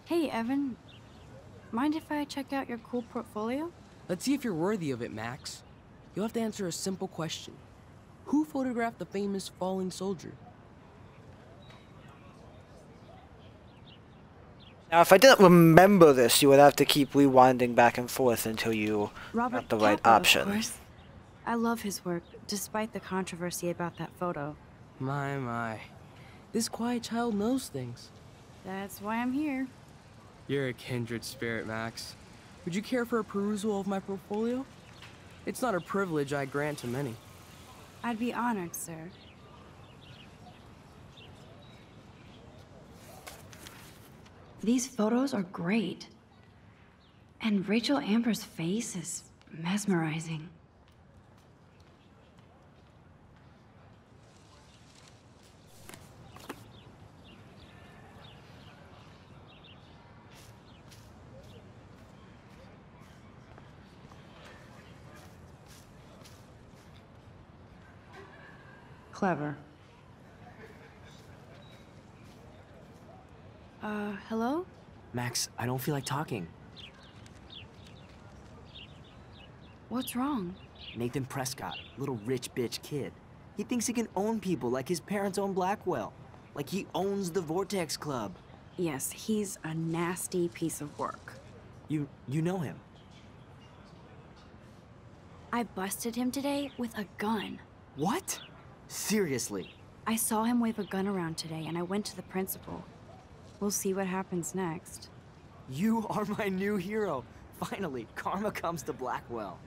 Hey, Evan. Mind if I check out your cool portfolio? Let's see if you're worthy of it, Max. You'll have to answer a simple question. Who photographed the famous falling soldier? Now, if I didn't remember this, you would have to keep rewinding back and forth until you got the right option. Of course. I love his work, despite the controversy about that photo. My. This quiet child knows things. That's why I'm here. You're a kindred spirit, Max. Would you care for a perusal of my portfolio? It's not a privilege I grant to many. I'd be honored, sir. These photos are great. And Rachel Amber's face is mesmerizing. Clever. Hello? Max, I don't feel like talking. What's wrong? Nathan Prescott, little rich bitch kid. He thinks he can own people like his parents own Blackwell. Like he owns the Vortex Club. Yes, he's a nasty piece of work. You know him? I busted him today with a gun. What? Seriously? I saw him wave a gun around today, and I went to the principal. We'll see what happens next. You are my new hero. Finally, karma comes to Blackwell.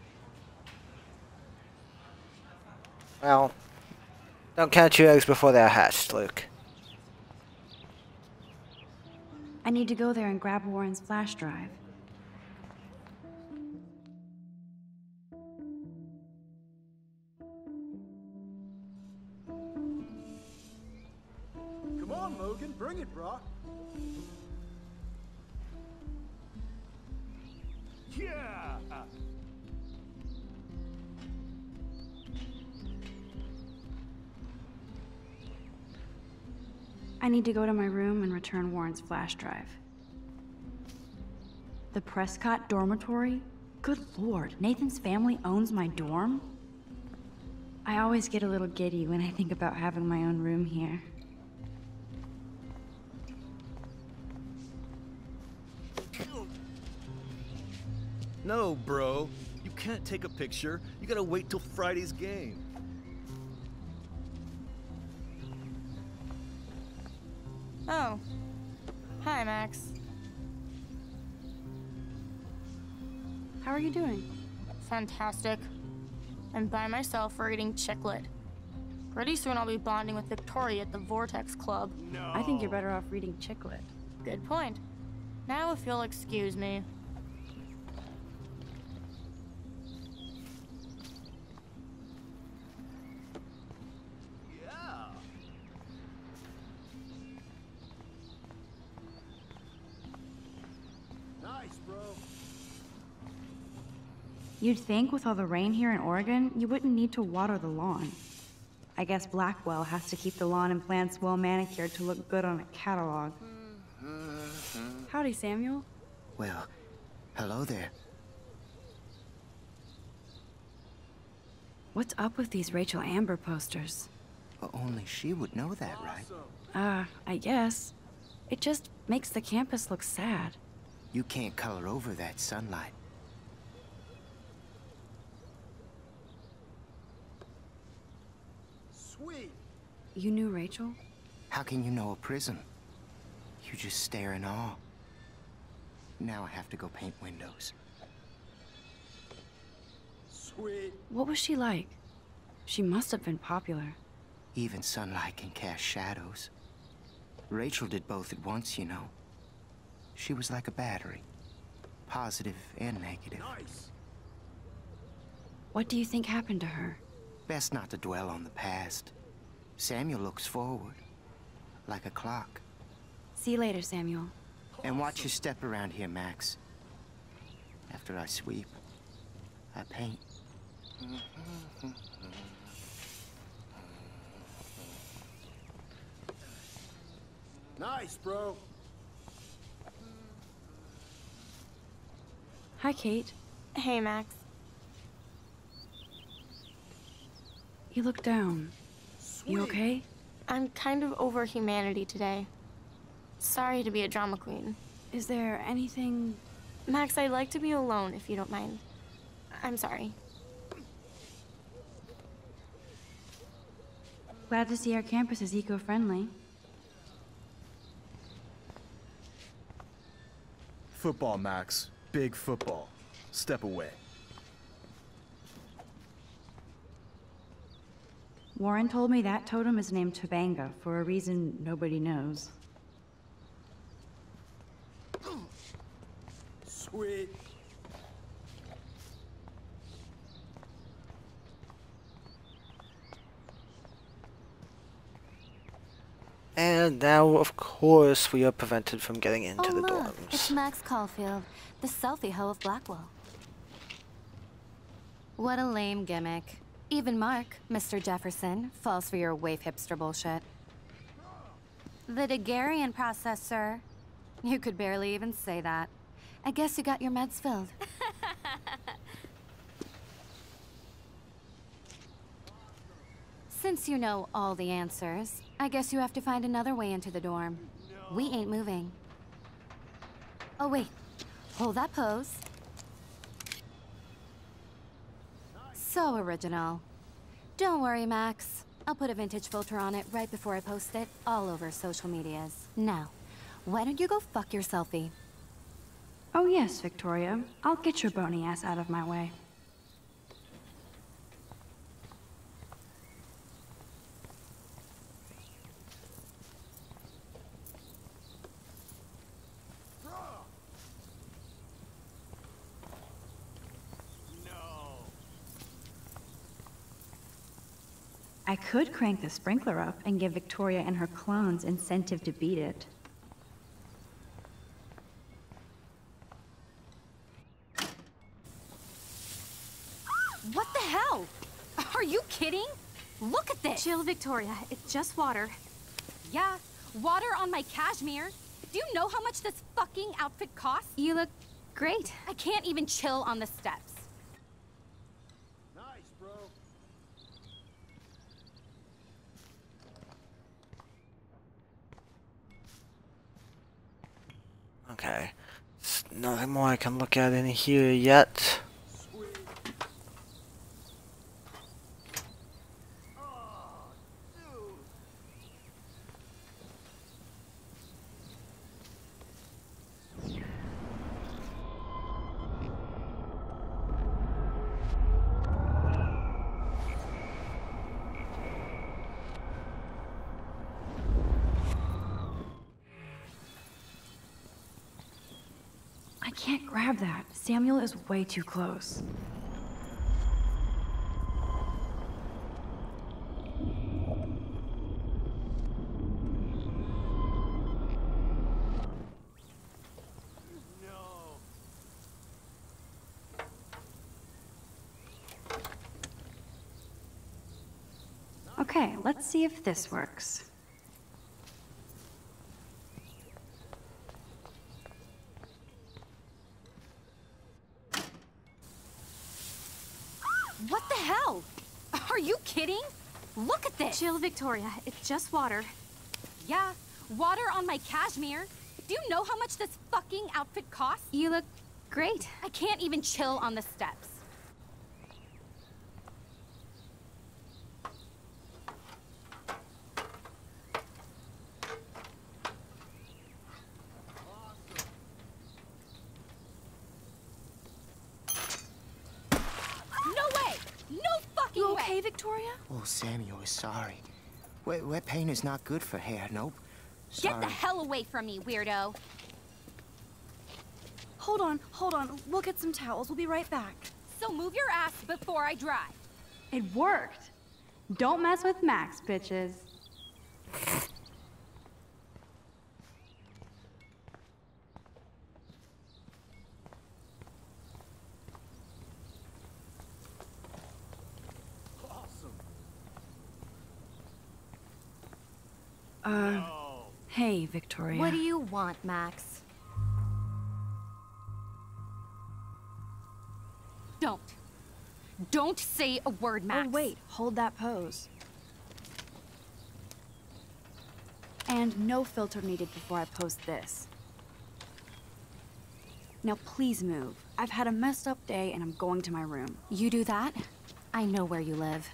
Well, don't count your eggs before they're hatched, Luke. I need to go there and grab Warren's flash drive. Come on, Logan, bring it, brah. Yeah! I need to go to my room and return Warren's flash drive. The Prescott dormitory? Good lord, Nathan's family owns my dorm? I always get a little giddy when I think about having my own room here. No, bro. You can't take a picture. You gotta wait till Friday's game. Oh. Hi, Max. How are you doing? Fantastic. I'm by myself reading Chick Lit. Pretty soon I'll be bonding with Victoria at the Vortex Club. No. I think you're better off reading Chick Lit. Good point. Now if you'll excuse me. Yeah. Nice, bro. You'd think with all the rain here in Oregon, you wouldn't need to water the lawn. I guess Blackwell has to keep the lawn and plants well manicured to look good on a catalog. Howdy, Samuel. Well, hello there. What's up with these Rachel Amber posters? Well, only she would know that, right? I guess. It just makes the campus look sad. You can't color over that sunlight. Sweet. You knew Rachel? How can you know a prison? You just stare in awe. Now I have to go paint windows. Sweet. What was she like? She must have been popular. Even sunlight can cast shadows. Rachel did both at once, you know. She was like a battery. Positive and negative. Nice. What do you think happened to her? Best not to dwell on the past. Samuel looks forward. Like a clock. See you later, Samuel. And watch your step around here, Max. After I sweep, I paint. Nice, bro. Hi, Kate. Hey, Max. You look down. Sweet. You okay? I'm kind of over humanity today. Sorry to be a drama queen. Is there anything... Max, I'd like to be alone if you don't mind. I'm sorry. Glad to see our campus is eco-friendly. Football, Max. Big football. Step away. Warren told me that totem is named Tobanga for a reason nobody knows. Sweet. And now, of course, we are prevented from getting into the look, dorms. It's Max Caulfield, the selfie hoe of Blackwell. What a lame gimmick. Even Mark, Mr. Jefferson, falls for your waif hipster bullshit. The Daguerrean process, sir. You could barely even say that. I guess you got your meds filled. Since you know all the answers, I guess you have to find another way into the dorm. We ain't moving. Oh, wait. Hold that pose. So original. Don't worry, Max. I'll put a vintage filter on it right before I post it all over social medias. Now, why don't you go fuck your selfie? Oh yes, Victoria. I'll get your bony ass out of my way. I could crank the sprinkler up and give Victoria and her clones incentive to beat it. What the hell? Are you kidding? Look at this! Chill, Victoria. It's just water. Yeah, water on my cashmere. Do you know how much this fucking outfit costs? You look great. I can't even chill on the steps. Nice, bro. Okay. There's nothing more I can look at in here yet. can't grab that. Samuel is way too close. Okay, let's see if this works. What the hell? Are you kidding? Look at this! Chill, Victoria. It's just water. Yeah, water on my cashmere. Do you know how much this fucking outfit costs? You look great. I can't even chill on the steps. You okay, Victoria? Oh, Samuel is sorry. Wet paint is not good for hair, nope. Sorry. Get the hell away from me, weirdo. Hold on. We'll get some towels. We'll be right back. So move your ass before I dry. It worked. Don't mess with Max, bitches. Hey, Victoria. What do you want, Max? Don't say a word, Max. Oh, wait. Hold that pose. And no filter needed before I post this. Now please move. I've had a messed up day and I'm going to my room. You do that? I know where you live.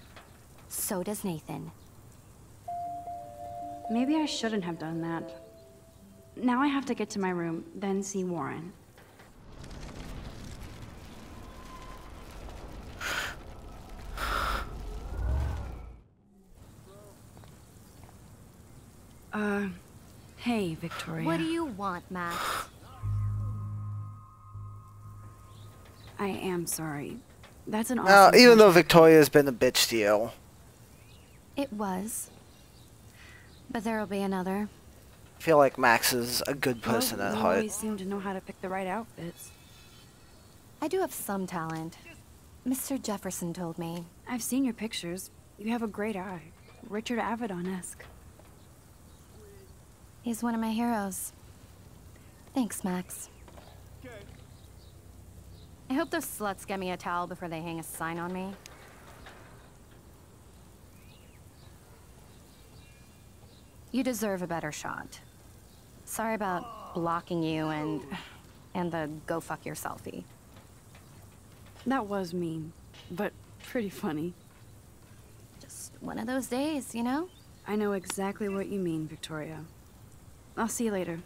So does Nathan. Maybe I shouldn't have done that. Now I have to get to my room, then see Warren. Hey, Victoria. What do you want, Max? I am sorry. That's an awesome even though Victoria's been a bitch to you. It was. But there'll be another. I feel like Max is a good person at You heart. always seem to know how to pick the right outfits. I do have some talent. Mr. Jefferson told me. I've seen your pictures. You have a great eye. Richard Avedon-esque. He's one of my heroes. Thanks, Max. I hope those sluts get me a towel before they hang a sign on me. You deserve a better shot. Sorry about blocking you and the go fuck your selfie. That was mean, but pretty funny. Just one of those days, you know? I know exactly what you mean, Victoria. I'll see you later.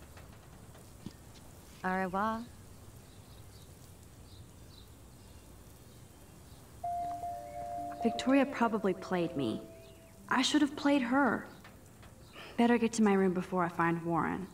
Au revoir. Victoria probably played me. I should have played her. Better get to my room before I find Warren.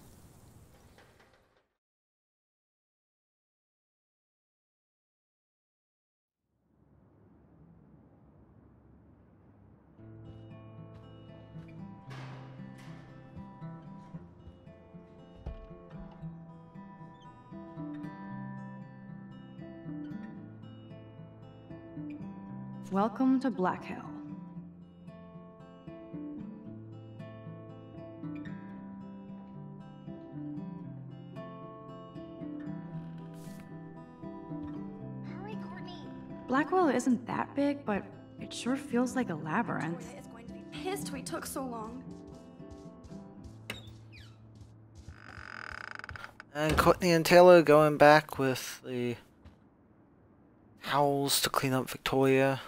Welcome to Black Hill. Hurry, Courtney. Blackwell isn't that big, but it sure feels like a labyrinth. Victoria is going to be pissed we took so long. And Courtney and Taylor going back with the Howls to clean up Victoria.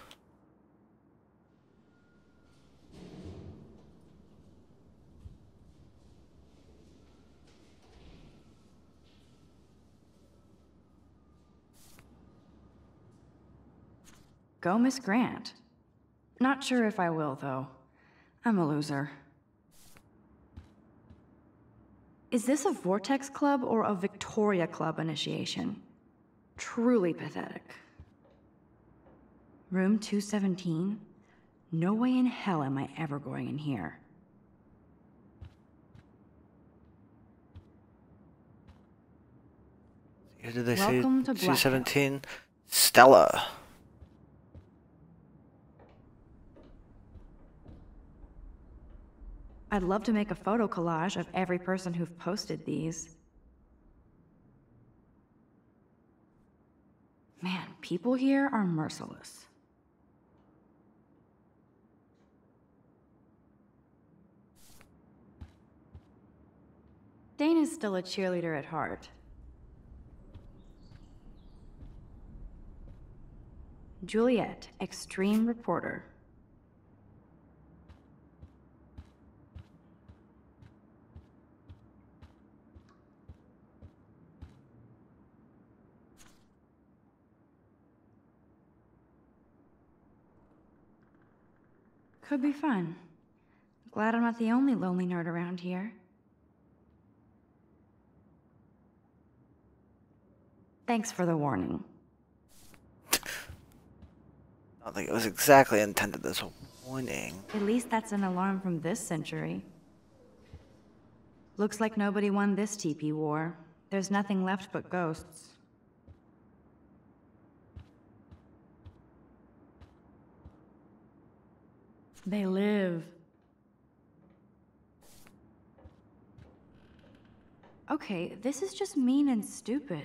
Go, Miss Grant. Not sure if I will, though. I'm a loser. Is this a Vortex Club or a Victoria Club initiation? Truly pathetic. Room 217? No way in hell am I ever going in here. Here did they Welcome say to Black 217? Stella. I'd love to make a photo collage of every person who've posted these. Man, people here are merciless. Dana's still a cheerleader at heart. Juliet, extreme reporter. Could be fun. Glad I'm not the only lonely nerd around here. Thanks for the warning. I don't think it was exactly intended as a warning. At least that's an alarm from this century. Looks like nobody won this TP war. There's nothing left but ghosts. They live. Okay, this is just mean and stupid.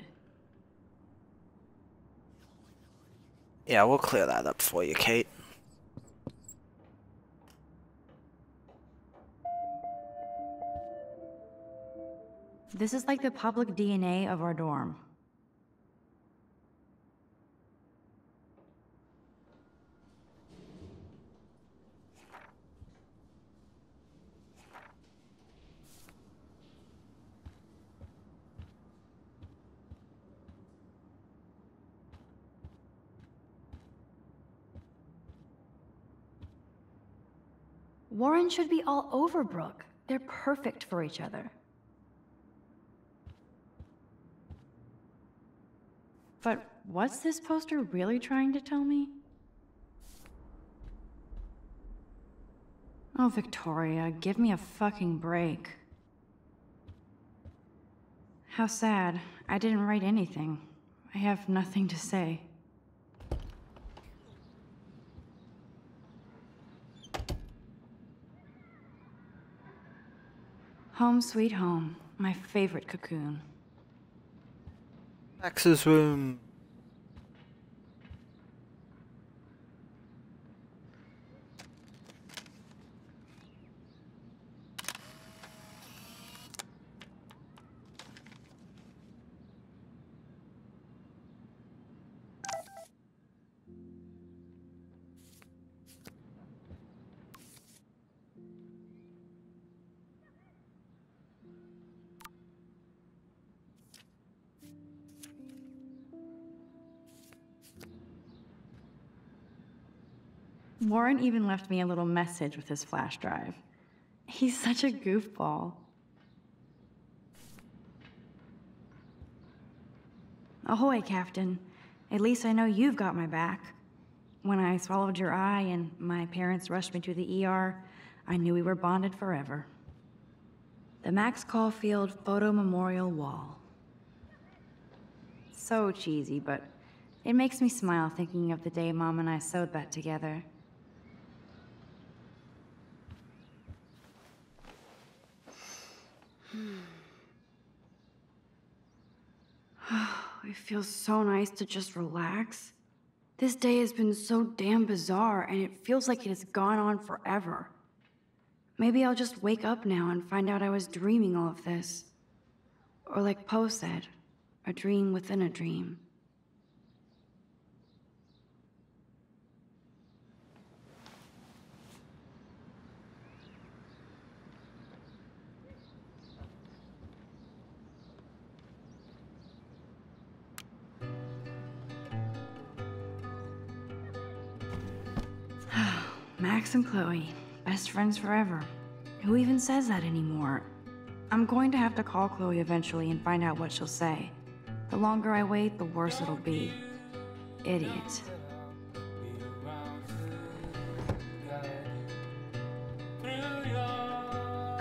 Yeah, we'll clear that up for you, Kate. This is like the public DNA of our dorm. Warren should be all over Brooke. They're perfect for each other. But what's this poster really trying to tell me? Oh, Victoria, give me a fucking break. How sad. I didn't write anything. I have nothing to say. Home sweet home. My favorite cocoon. Max's room. Warren even left me a little message with his flash drive. He's such a goofball. Ahoy, Captain. At least I know you've got my back. When I swallowed your eye and my parents rushed me to the ER, I knew we were bonded forever. The Max Caulfield Photo Memorial Wall. So cheesy, but it makes me smile thinking of the day Mom and I sewed that together. It feels so nice to just relax. This day has been so damn bizarre, and it feels like it has gone on forever. Maybe I'll just wake up now and find out I was dreaming all of this. Or like Poe said, a dream within a dream. Max and Chloe, best friends forever. Who even says that anymore? I'm going to have to call Chloe eventually and find out what she'll say. The longer I wait, the worse it'll be. Idiot.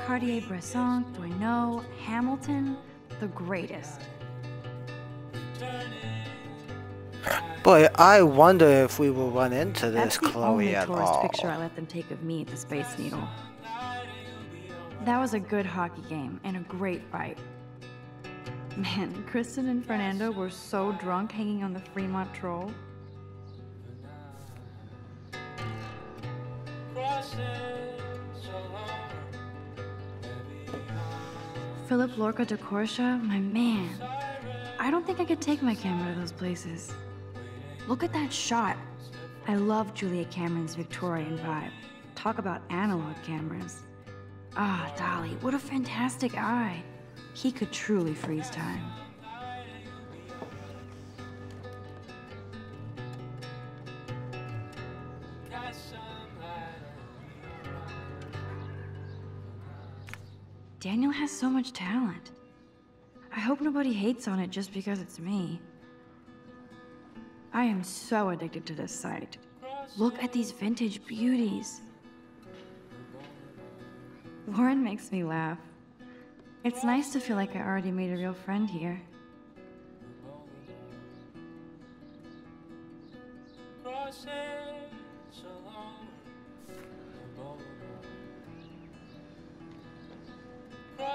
Cartier-Bresson, Doisneau, Hamilton, the greatest. Boy, I wonder if we will run into this That's the Chloe only at tourist all. picture I let them take of me at the Space Needle. That was a good hockey game and a great fight. Man, Kristen and Fernando were so drunk hanging on the Fremont Troll. Philip Lorca de Corsia, my man. I don't think I could take my camera to those places. Look at that shot. I love Julia Cameron's Victorian vibe. Talk about analog cameras. Ah, Dolly, what a fantastic eye. He could truly freeze time. Daniel has so much talent. I hope nobody hates on it just because it's me. I am so addicted to this site. Look at these vintage beauties. Warren makes me laugh. It's nice to feel like I already made a real friend here.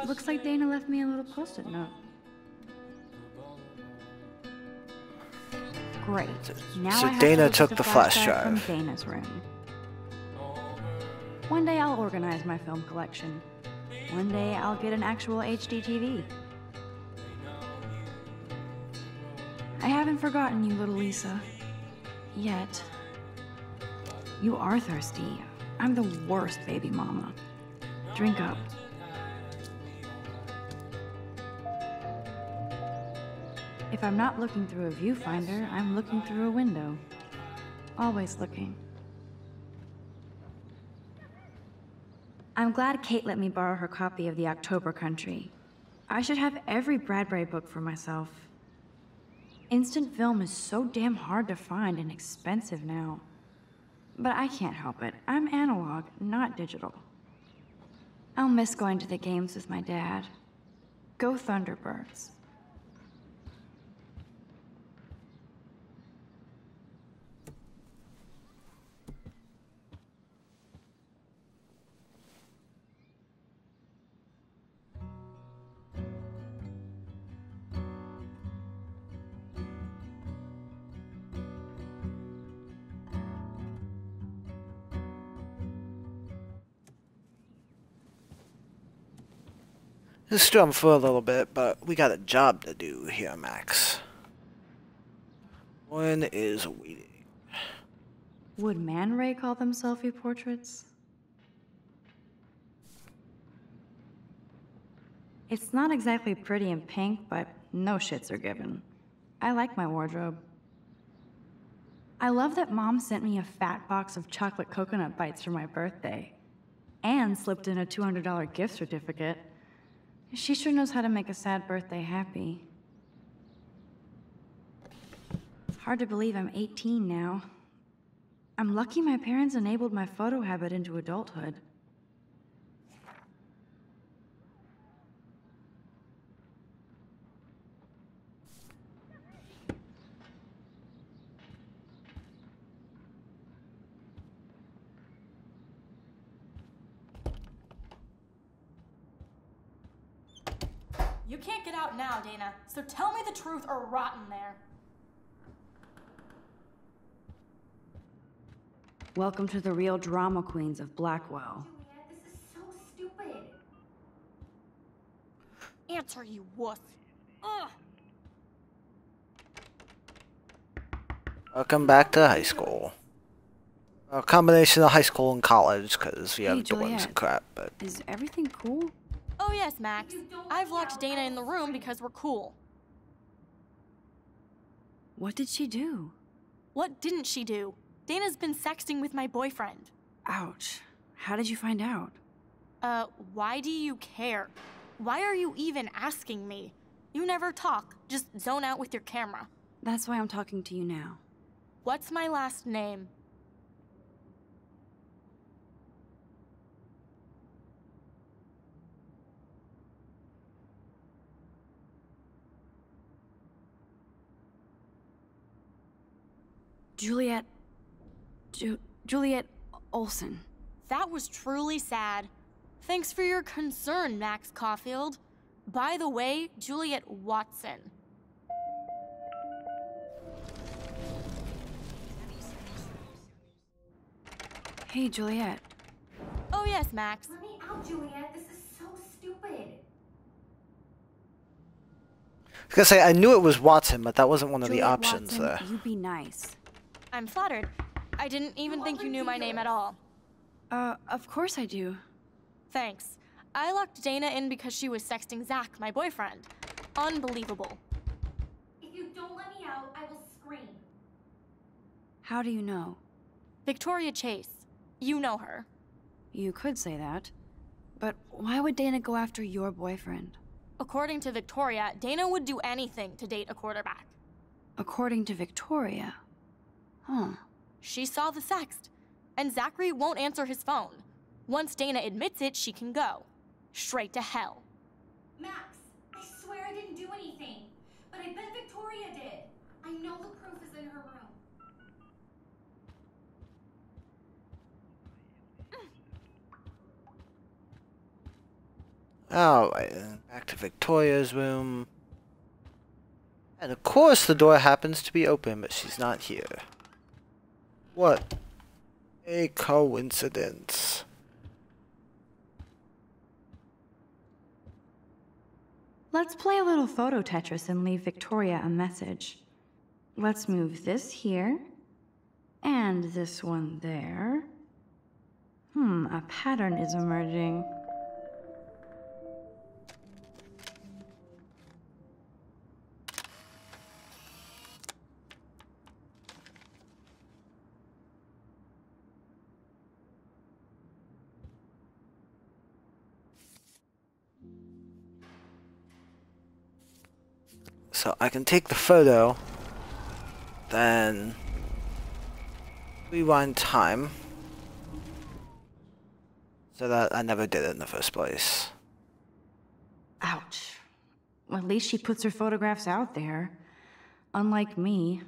Looks like Dana left me a little post-it note. Great. Now So I have Dana to look took at the flash drive. from Dana's room. One day I'll organize my film collection. One day I'll get an actual HD TV. I haven't forgotten you, little Lisa. Yet. You are thirsty. I'm the worst baby mama. Drink up. If I'm not looking through a viewfinder, I'm looking through a window. Always looking. I'm glad Kate let me borrow her copy of The October Country. I should have every Bradbury book for myself. Instant film is so damn hard to find and expensive now. But I can't help it. I'm analog, not digital. I'll miss going to the games with my dad. Go Thunderbirds. Just strum for a little bit, but we got a job to do here, Max. One is waiting. Would Man Ray call them selfie portraits? It's not exactly pretty and pink, but no shits are given. I like my wardrobe. I love that Mom sent me a fat box of chocolate coconut bites for my birthday, and slipped in a $200 gift certificate. She sure knows how to make a sad birthday happy. Hard to believe I'm 18 now. I'm lucky my parents enabled my photo habit into adulthood. You can't get out now, Dana, so tell me the truth or rot in there. Welcome to the real drama queens of Blackwell. Juliet, this is so stupid. Answer, you wuss. Ugh. Welcome back to high school. A combination of high school and college, because we have dorms Juliet, and crap, but... Is everything cool? Oh yes, Max. I've locked Dana in the room because we're cool. What did she do? What didn't she do? Dana's been sexting with my boyfriend. Ouch. How did you find out? Why do you care? Why are you even asking me? You never talk, just zone out with your camera. That's why I'm talking to you now. What's my last name? Juliet... Juliet Olsen. That was truly sad. Thanks for your concern, Max Caulfield. By the way, Juliet Watson. Hey, Juliet. Oh yes, Max. Let me out, Juliet. This is so stupid. I was gonna say, I knew it was Watson, but that wasn't one of the Juliet options Watson, there. You be nice. I'm flattered. I didn't even think you knew my name at all. Of course I do. Thanks. I locked Dana in because she was sexting Zach, my boyfriend. Unbelievable. If you don't let me out, I will scream. How do you know? Victoria Chase. You know her. You could say that. But why would Dana go after your boyfriend? According to Victoria, Dana would do anything to date a quarterback. According to Victoria? Huh. She saw the sext, and Zachary won't answer his phone. Once Dana admits it, she can go. Straight to hell. Max, I swear I didn't do anything. But I bet Victoria did. I know the proof is in her room. Alright, then. Back to Victoria's room. And of course the door happens to be open, but she's not here. What a coincidence. Let's play a little photo Tetris and leave Victoria a message. Let's move this here, and this one there. A pattern is emerging. So I can take the photo, then rewind time, so that I never did it in the first place. Ouch. Well, at least she puts her photographs out there. Unlike me.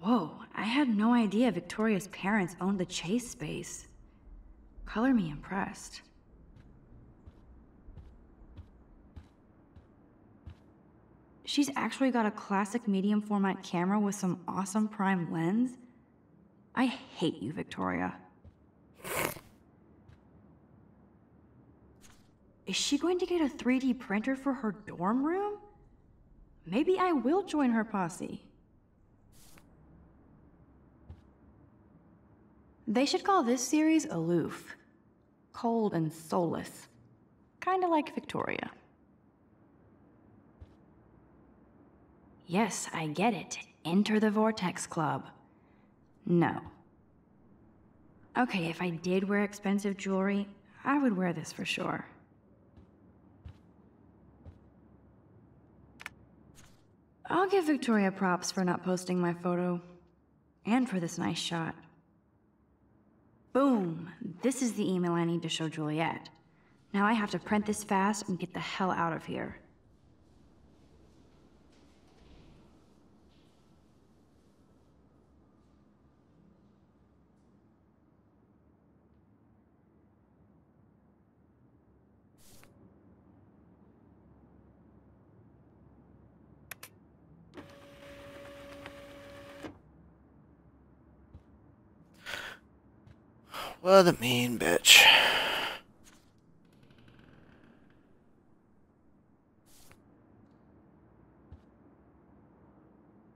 Whoa, I had no idea Victoria's parents owned the Chase space. Color me impressed. She's actually got a classic medium format camera with some awesome prime lens. I hate you, Victoria. Is she going to get a 3D printer for her dorm room? Maybe I will join her posse. They should call this series Aloof. Cold and soulless. Kinda like Victoria. Yes, I get it. Enter the Vortex Club. No. Okay, if I did wear expensive jewelry, I would wear this for sure. I'll give Victoria props for not posting my photo. And for this nice shot. Boom! This is the email I need to show Juliet. Now I have to print this fast and get the hell out of here. What a mean bitch.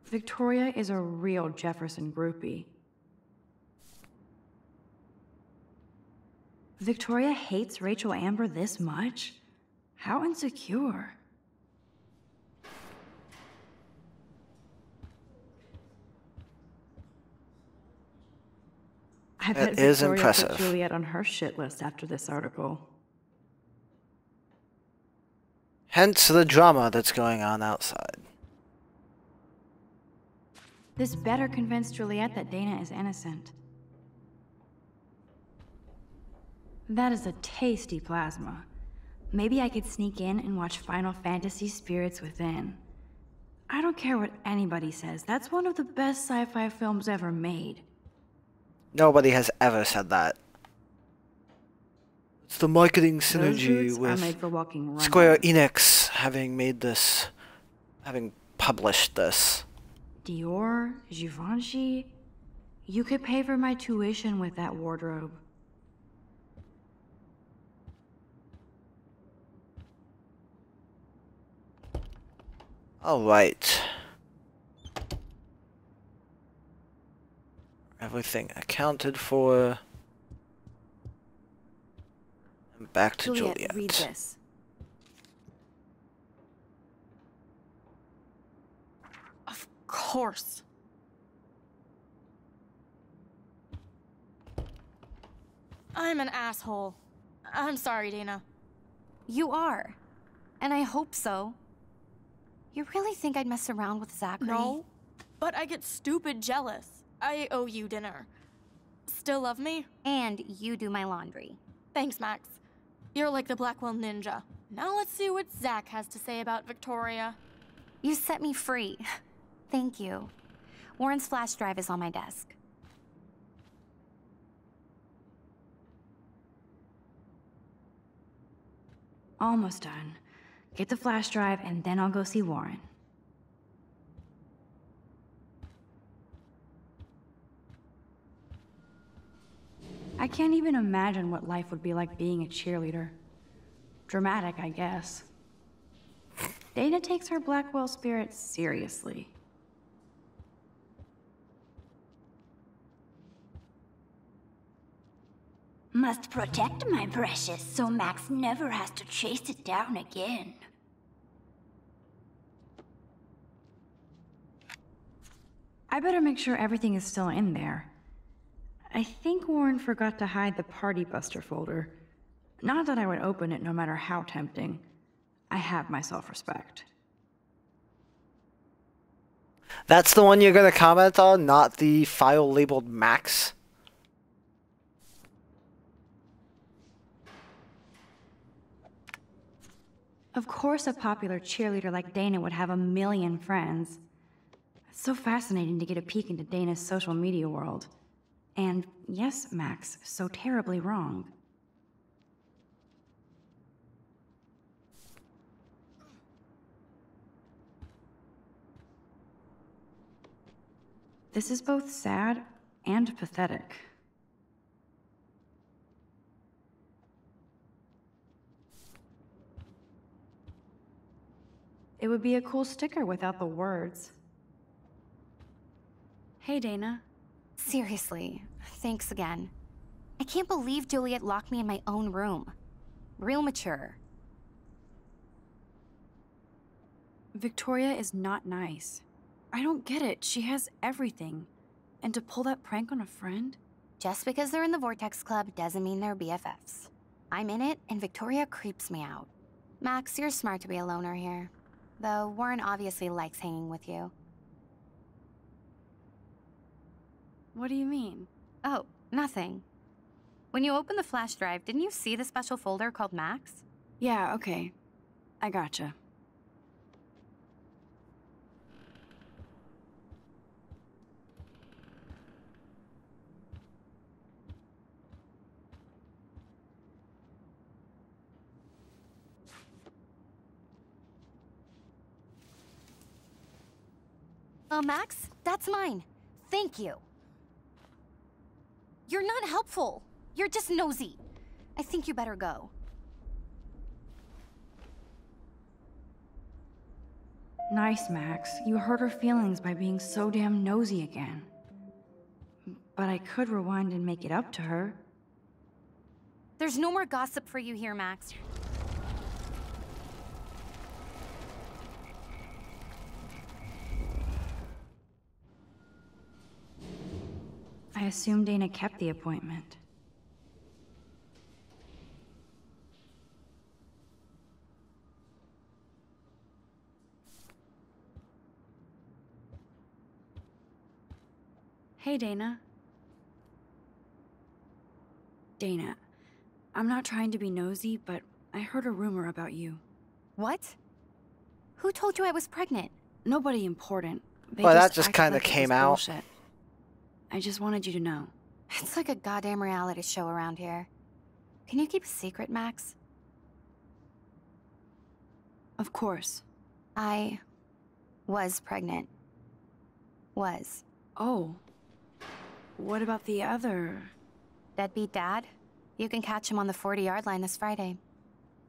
Victoria is a real Jefferson groupie. Victoria hates Rachel Amber this much? How insecure. I bet That is Victoria impressive. put Juliet on her shit list after this article. Hence the drama that's going on outside. This better convince Juliet that Dana is innocent. That is a tasty plasma. Maybe I could sneak in and watch Final Fantasy Spirits Within. I don't care what anybody says, that's one of the best sci-fi films ever made. Nobody has ever said that. It's the marketing synergy with Square Enix having made this, having published this. Dior, Givenchy, you could pay for my tuition with that wardrobe. All right. Everything accounted for. And back to Juliet. Read this. Of course. I'm an asshole. I'm sorry, Dana. You are. And I hope so. You really think I'd mess around with Zachary? No, but I get stupid jealous. I owe you dinner. Still love me? And you do my laundry. Thanks, Max. You're like the Blackwell Ninja. Now let's see what Zach has to say about Victoria. You set me free. Thank you. Warren's flash drive is on my desk. Almost done. Get the flash drive and then I'll go see Warren. I can't even imagine what life would be like being a cheerleader. Dramatic, I guess. Dana takes her Blackwell spirit seriously. Must protect my precious so Max never has to chase it down again. I better make sure everything is still in there. I think Warren forgot to hide the Party Buster folder. Not that I would open it no matter how tempting. I have my self-respect. That's the one you're gonna comment on, not the file labeled Max? Of course a popular cheerleader like Dana would have a million friends. It's so fascinating to get a peek into Dana's social media world. And yes, Max, so terribly wrong. This is both sad and pathetic. It would be a cool sticker without the words. Hey, Dana. Seriously, thanks again. I can't believe Juliet locked me in my own room. Real mature. Victoria is not nice. I don't get it. She has everything. And to pull that prank on a friend? Just because they're in the Vortex Club doesn't mean they're BFFs. I'm in it, and Victoria creeps me out. Max, you're smart to be a loner here. Though Warren obviously likes hanging with you. What do you mean? Oh, nothing. When you opened the flash drive, didn't you see the special folder called Max? Yeah, okay. I gotcha. Max, that's mine. Thank you. You're not helpful. You're just nosy. I think you better go. Nice, Max. You hurt her feelings by being so damn nosy again. But I could rewind and make it up to her. There's no more gossip for you here, Max. I assume Dana kept the appointment. Hey, Dana. Dana, I'm not trying to be nosy, but I heard a rumor about you. What? Who told you I was pregnant? Nobody important. They Well, that just acted kind of like it came was out. bullshit. I just wanted you to know. It's like a goddamn reality show around here. Can you keep a secret, Max? Of course. I was pregnant. Was. Oh. What about the other? Deadbeat dad? You can catch him on the 40-yard line this Friday.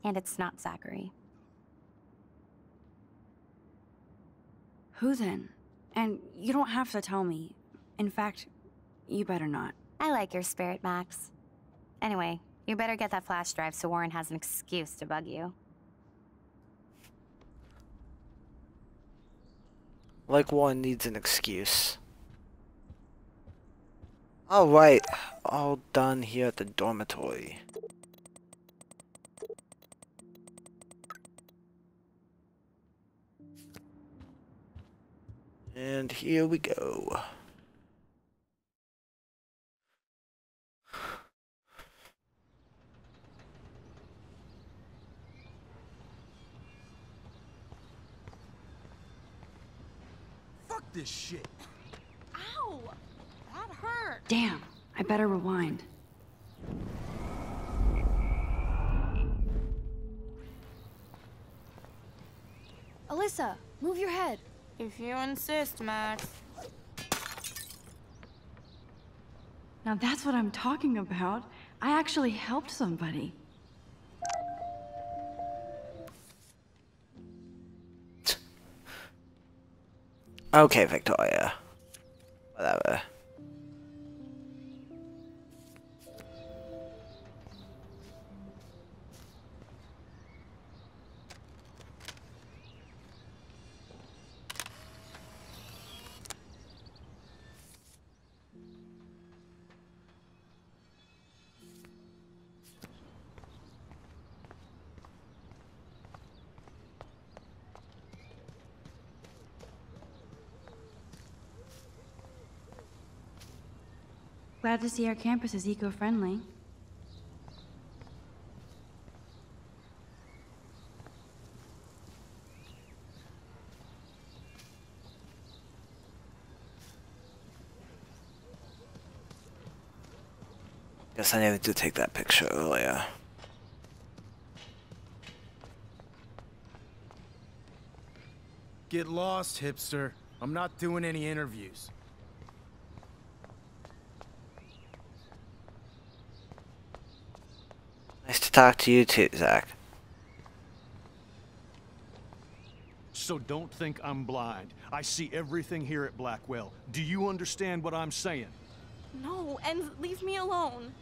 And it's not Zachary. Who then? And you don't have to tell me. In fact, you better not. I like your spirit, Max. Anyway, you better get that flash drive so Warren has an excuse to bug you. Like one needs an excuse. Alright, all done here at the dormitory. And here we go. Fuck this shit. Ow! That hurt. Damn, I better rewind. Alyssa, move your head. If you insist, Max. Now that's what I'm talking about. I actually helped somebody. Okay, Victoria. Whatever. Glad to see our campus is eco-friendly. Guess I needed to take that picture earlier. Get lost, hipster. I'm not doing any interviews. Nice to talk to you too, Zach. So don't think I'm blind. I see everything here at Blackwell. Do you understand what I'm saying? No, and leave me alone.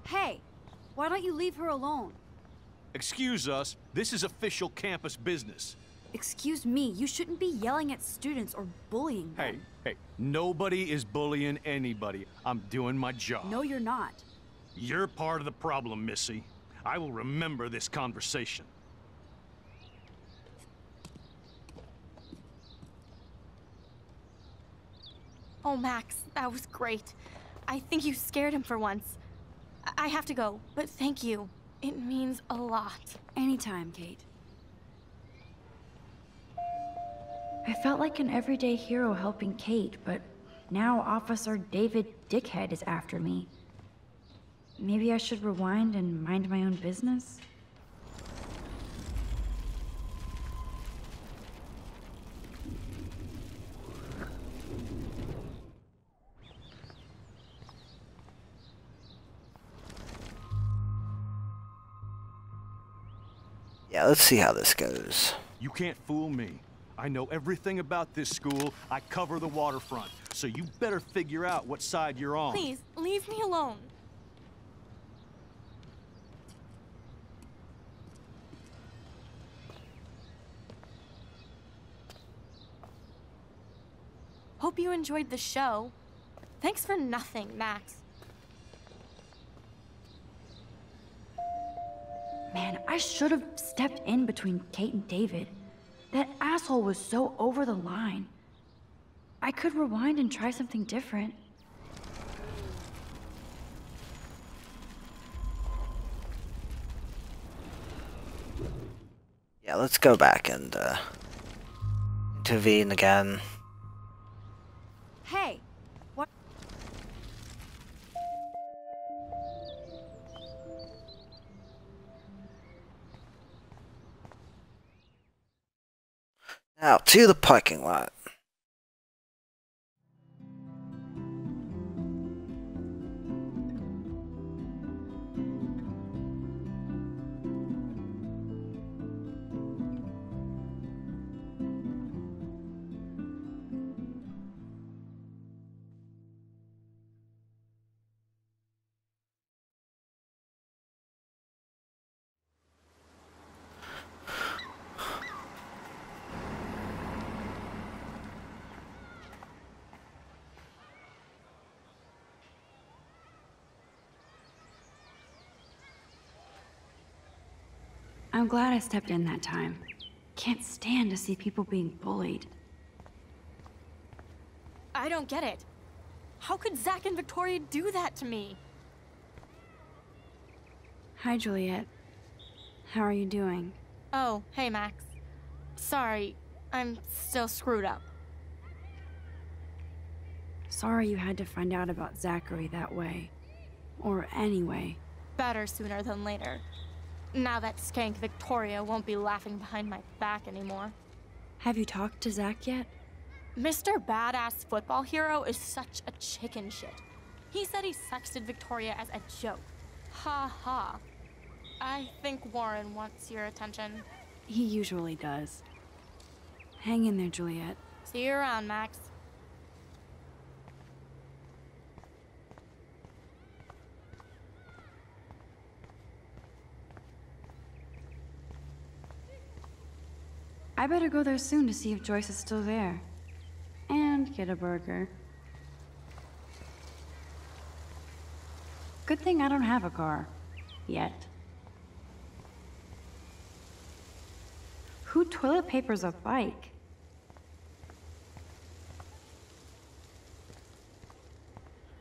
Hey, why don't you leave her alone? Excuse us, this is official campus business. Excuse me, you shouldn't be yelling at students or bullying them. Hey, nobody is bullying anybody. I'm doing my job. No, you're not. You're part of the problem, Missy. I will remember this conversation. Oh, Max, that was great. I think you scared him for once. I have to go, but thank you. It means a lot. Anytime, Kate. I felt like an everyday hero helping Kate, but now Officer David Dickhead is after me. Maybe I should rewind and mind my own business? Yeah, let's see how this goes. You can't fool me. I know everything about this school. I cover the waterfront. So you better figure out what side you're on. Please, leave me alone. Hope you enjoyed the show. Thanks for nothing, Max. Man, I should have stepped in between Kate and David. That asshole was so over the line. I could rewind and try something different. Yeah, let's go back and intervene again. Hey, what? Now to the parking lot. I'm glad I stepped in that time. Can't stand to see people being bullied. I don't get it. How could Zack and Victoria do that to me? Hi, Juliet. How are you doing? Oh, hey, Max. Sorry, I'm still screwed up. Sorry you had to find out about Zachary that way. Or anyway. Better sooner than later. Now that skank Victoria won't be laughing behind my back anymore. Have you talked to Zack yet? Mr. Badass Football Hero is such a chicken shit. He said he sexted Victoria as a joke. Ha ha. I think Warren wants your attention. He usually does. Hang in there, Juliet. See you around, Max. I better go there soon to see if Joyce is still there. And get a burger. Good thing I don't have a car. Yet. Who toilet papers a bike?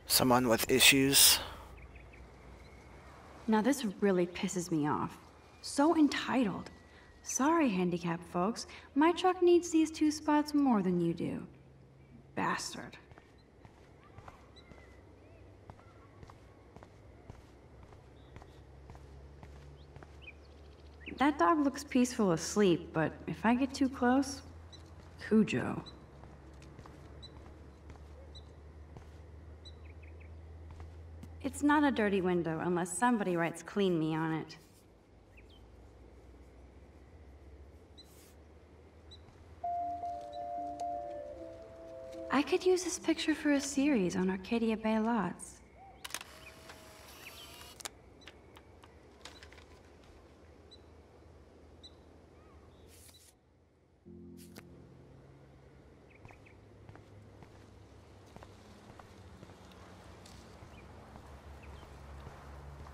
Someone with issues. Now this really pisses me off. So entitled. Sorry, handicapped folks. My truck needs these 2 spots more than you do. Bastard. That dog looks peaceful asleep, but if I get too close, Cujo. It's not a dirty window unless somebody writes "clean me" on it. I could use this picture for a series on Arcadia Bay lots.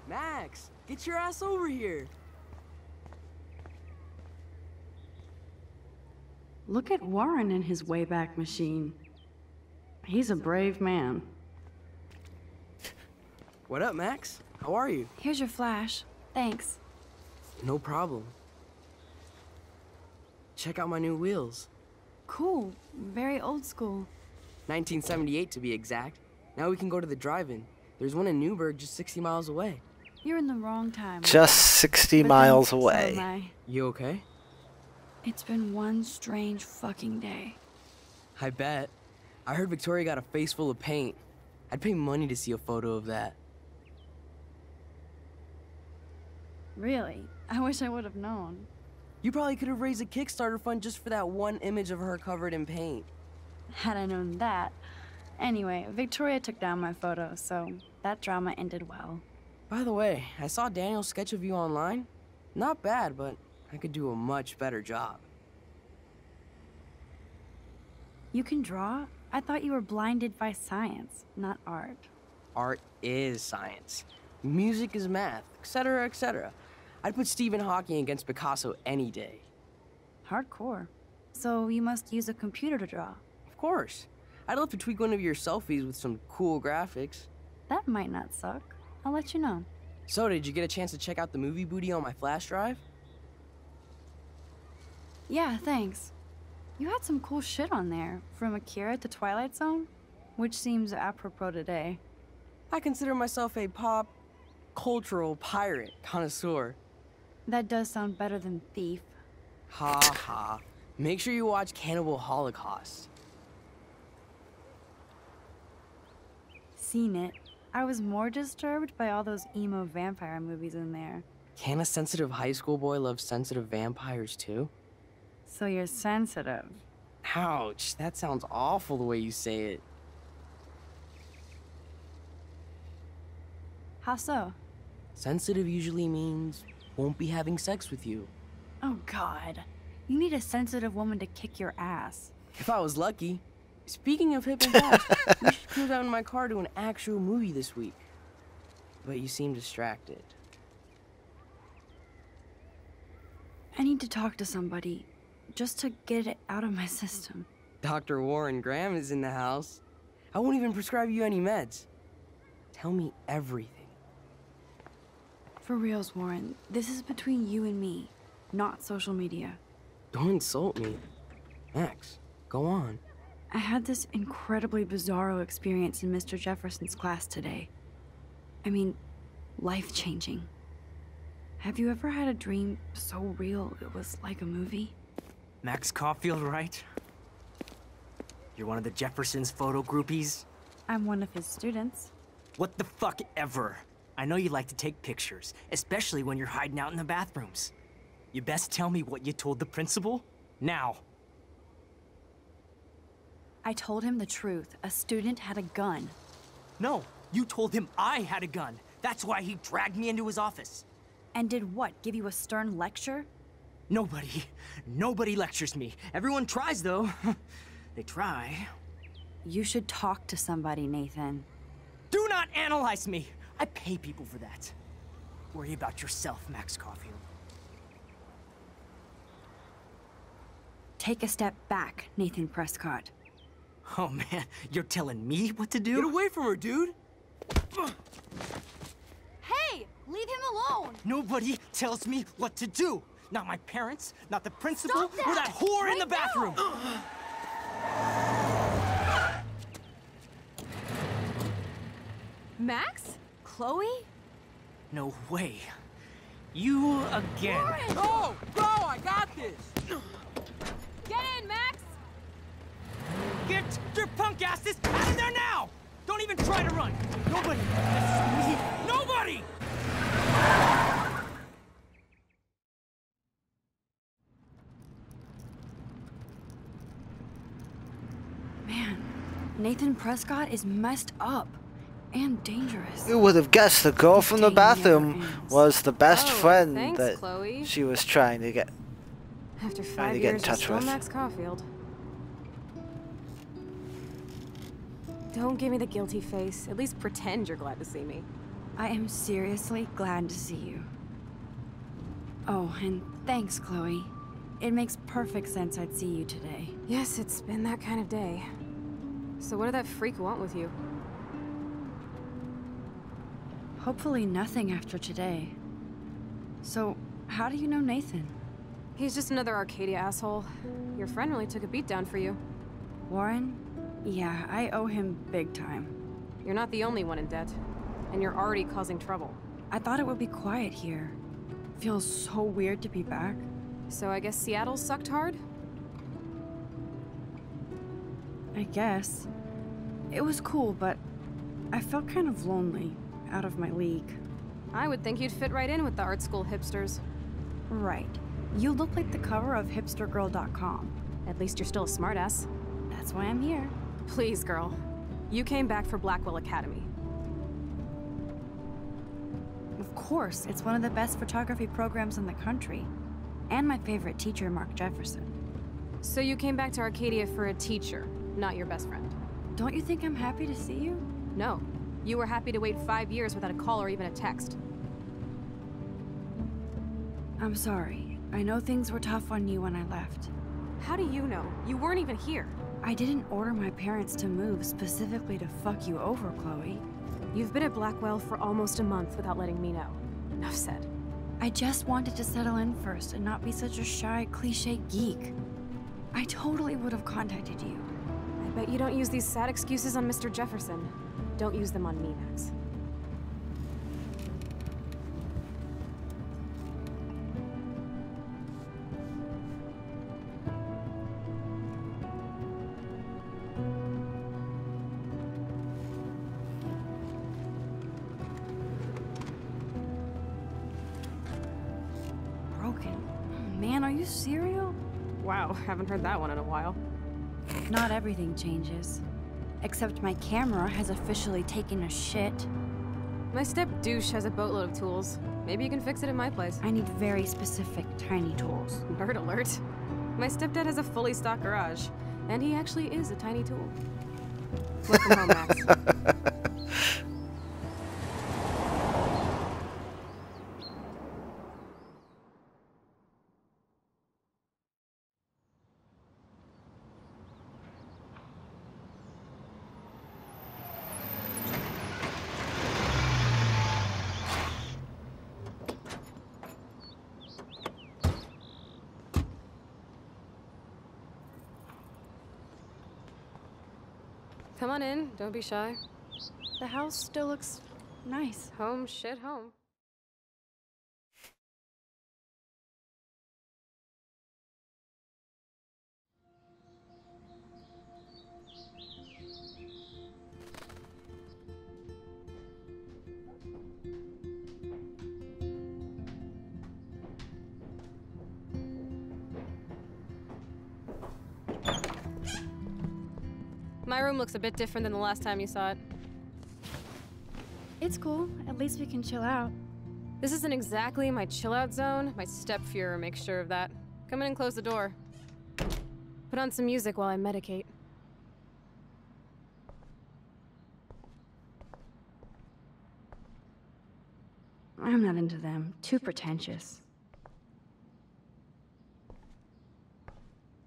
Max, get your ass over here. Look at Warren and his Wayback Machine. He's a brave man. What up, Max? How are you? Here's your flash. Thanks. No problem. Check out my new wheels. Cool. Very old school. 1978 to be exact. Now we can go to the drive-in. There's one in Newburgh just 60 miles away. You're in the wrong time. Just 60 miles away. So am I. You okay? It's been one strange fucking day. I bet. I heard Victoria got a face full of paint. I'd pay money to see a photo of that. Really? I wish I would have known. You probably could have raised a Kickstarter fund just for that one image of her covered in paint. Had I known that. Anyway, Victoria took down my photo, so that drama ended well. By the way, I saw Daniel's sketch of you online. Not bad, but I could do a much better job. You can draw? I thought you were blinded by science, not art. Art is science. Music is math, etc., etc. I'd put Stephen Hawking against Picasso any day. Hardcore. So you must use a computer to draw. Of course. I'd love to tweak one of your selfies with some cool graphics. That might not suck. I'll let you know. So, did you get a chance to check out the movie booty on my flash drive? Yeah, thanks. You had some cool shit on there, from Akira to Twilight Zone, which seems apropos today. I consider myself a pop cultural pirate connoisseur. That does sound better than thief. Ha ha. Make sure you watch Cannibal Holocaust. Seen it. I was more disturbed by all those emo vampire movies in there. Can a sensitive high school boy love sensitive vampires too? So you're sensitive. Ouch, that sounds awful the way you say it. How so? Sensitive usually means won't be having sex with you. Oh God. You need a sensitive woman to kick your ass. If I was lucky. Speaking of hip and fast, we should cruise out in my car to an actual movie this week. But you seem distracted. I need to talk to somebody, just to get it out of my system. Dr. Warren Graham is in the house. I won't even prescribe you any meds. Tell me everything. For reals, Warren, this is between you and me, not social media. Don't insult me. Max, go on. I had this incredibly bizarro experience in Mr. Jefferson's class today. I mean, life-changing. Have you ever had a dream so real it was like a movie? Max Caulfield, right? You're one of the Jefferson's photo groupies? I'm one of his students. What the fuck ever. I know you like to take pictures, especially when you're hiding out in the bathrooms. You best tell me what you told the principal, now. I told him the truth. A student had a gun. No, you told him I had a gun. That's why he dragged me into his office. And did what, give you a stern lecture? Nobody lectures me. Everyone tries, though. They try. You should talk to somebody, Nathan. Do not analyze me! I pay people for that. Worry about yourself, Max Caulfield. Take a step back, Nathan Prescott. Oh man, you're telling me what to do? Get away from her, dude! Hey! Leave him alone! Nobody tells me what to do! Not my parents, not the principal, Stop that! or that whore in the bathroom! Max? Chloe? No way. You again. Warren! Go! Go! I got this! Get in, Max! Get your punk asses out of there now! Don't even try to run! Nobody! Nobody! Man, Nathan Prescott is messed up. And dangerous. Who would have guessed the girl from the bathroom was the best friend thanks, that Chloe. she was trying to get After trying 5 to get in years, touch you're still with. Max Caulfield. Don't give me the guilty face. At least pretend you're glad to see me. I am seriously glad to see you. Oh, and thanks, Chloe. It makes perfect sense I'd see you today. Yes, it's been that kind of day. So what did that freak want with you? Hopefully nothing after today. So, how do you know Nathan? He's just another Arcadia asshole. Your friend really took a beat down for you. Warren? Yeah, I owe him big time. You're not the only one in debt. And you're already causing trouble. I thought it would be quiet here. Feels so weird to be back. So I guess Seattle sucked hard? I guess. It was cool, but I felt kind of lonely. Out of my league. I would think you'd fit right in with the art school hipsters. Right. You look like the cover of hipstergirl.com. At least you're still a smartass. That's why I'm here. Please, girl. You came back for Blackwell Academy. Of course, it's one of the best photography programs in the country. And my favorite teacher, Mark Jefferson. So you came back to Arcadia for a teacher, not your best friend. Don't you think I'm happy to see you? No. You were happy to wait 5 years without a call or even a text. I'm sorry. I know things were tough on you when I left. How do you know? You weren't even here. I didn't order my parents to move specifically to fuck you over, Chloe. You've been at Blackwell for almost a month without letting me know. Enough said. I just wanted to settle in first and not be such a shy, cliche geek. I totally would have contacted you. I bet you don't use these sad excuses on Mr. Jefferson. Don't use them on me, Max. Broken. Man, are you serial? Wow, haven't heard that one in a while. Not everything changes. Except my camera has officially taken a shit. My step-douche has a boatload of tools. Maybe you can fix it in my place. I need very specific, tiny tools. Nerd alert. My stepdad has a fully stocked garage, and he actually is a tiny tool. Welcome home, Max. Come on in, don't be shy. The house still looks nice. Home shit home. My room looks a bit different than the last time you saw it. It's cool. At least we can chill out. This isn't exactly my chill-out zone. My step-Fuhrer makes sure of that. Come in and close the door. Put on some music while I medicate. I'm not into them. Too pretentious.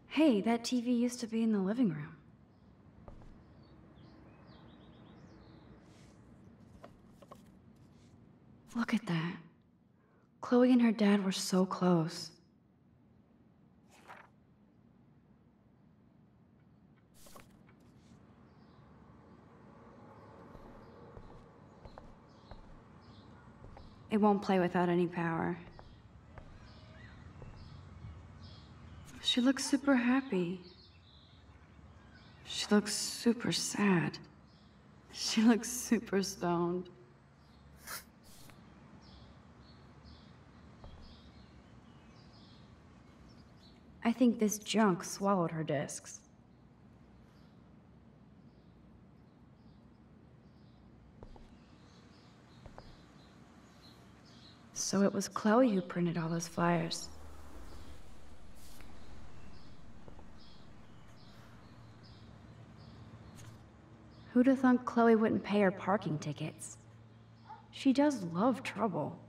Hey, that TV used to be in the living room. Look at that. Chloe and her dad were so close. It won't play without any power. She looks super happy. She looks super sad. She looks super stoned. I think this junk swallowed her discs. So it was Chloe who printed all those flyers. Who'd have thought Chloe wouldn't pay her parking tickets? She does love trouble.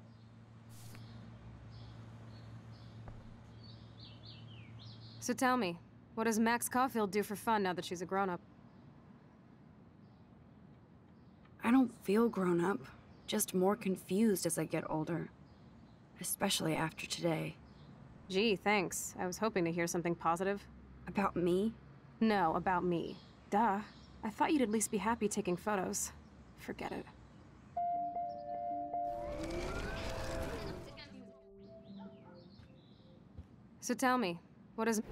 So tell me, what does Max Caulfield do for fun now that she's a grown-up? I don't feel grown up, just more confused as I get older. Especially after today. Gee, thanks. I was hoping to hear something positive. About me? No, about me. Duh. I thought you'd at least be happy taking photos. Forget it. So tell me, what is...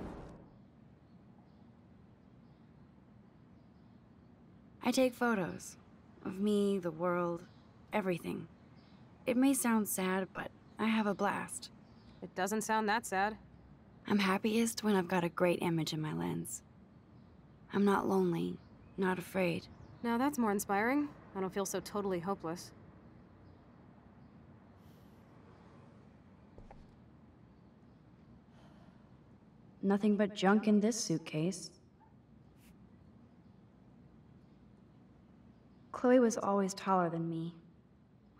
I take photos. Of me, the world, everything. It may sound sad, but I have a blast. It doesn't sound that sad. I'm happiest when I've got a great image in my lens. I'm not lonely, not afraid. Now that's more inspiring. I don't feel so totally hopeless. Nothing but junk in this suitcase. Chloe was always taller than me.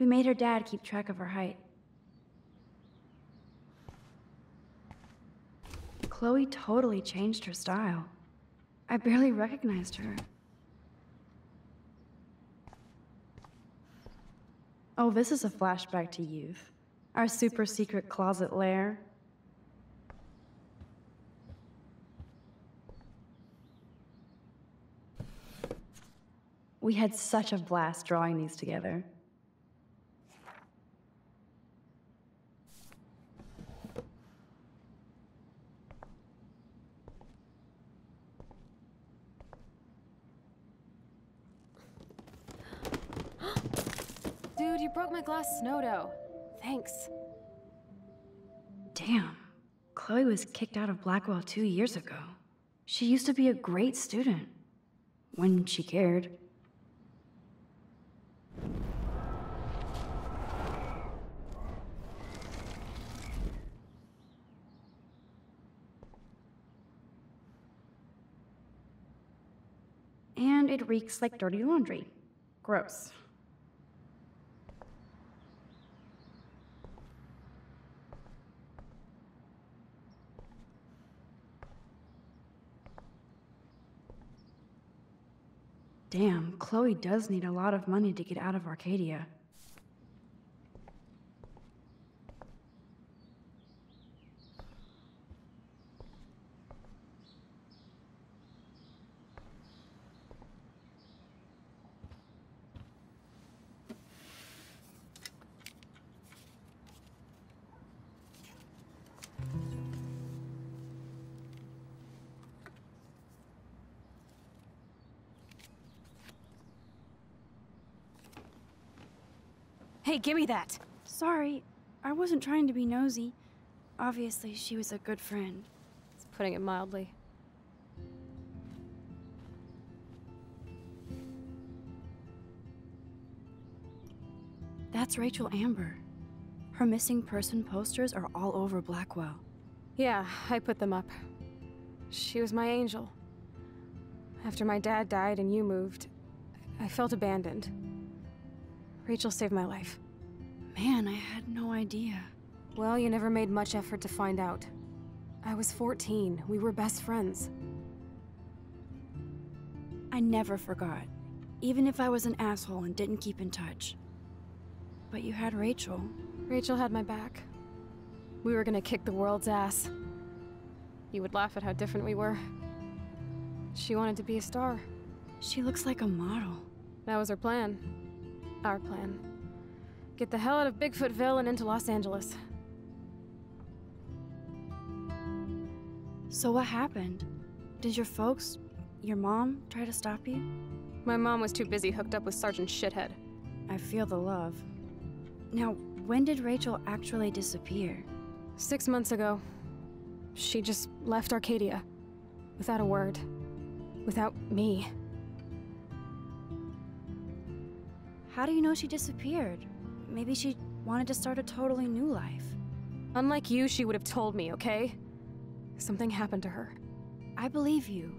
We made her dad keep track of her height. Chloe totally changed her style. I barely recognized her. Oh, this is a flashback to youth. Our super secret closet lair. We had such a blast drawing these together. Dude, you broke my glass snow dough. Thanks. Damn. Chloe was kicked out of Blackwell 2 years ago. She used to be a great student. When she cared. And it reeks like dirty laundry. Gross. Damn, Chloe does need a lot of money to get out of Arcadia. Hey, give me that! Sorry, I wasn't trying to be nosy. Obviously, she was a good friend. It's putting it mildly. That's Rachel Amber. Her missing person posters are all over Blackwell. Yeah, I put them up. She was my angel. After my dad died and you moved, I felt abandoned. Rachel saved my life. Man, I had no idea. Well, you never made much effort to find out. I was 14. We were best friends. I never forgot. Even if I was an asshole and didn't keep in touch. But you had Rachel. Rachel had my back. We were gonna kick the world's ass. You would laugh at how different we were. She wanted to be a star. She looks like a model. That was her plan. Our plan. Get the hell out of Bigfootville and into Los Angeles. So what happened? Did your folks, your mom, try to stop you? My mom was too busy hooked up with Sergeant Shithead. I feel the love. Now, when did Rachel actually disappear? 6 months ago. She just left Arcadia. Without a word. Without me. How do you know she disappeared? Maybe she wanted to start a totally new life. Unlike you, she would have told me, okay? Something happened to her. I believe you.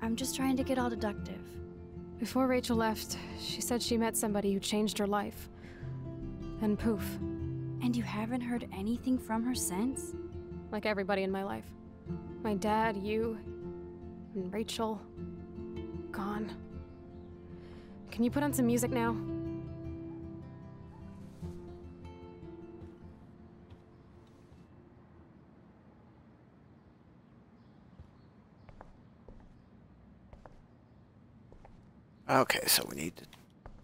I'm just trying to get all deductive. Before Rachel left, she said she met somebody who changed her life. And poof. And you haven't heard anything from her since? Like everybody in my life. My dad, you, and Rachel. Gone. Can you put on some music now? Okay, so we need to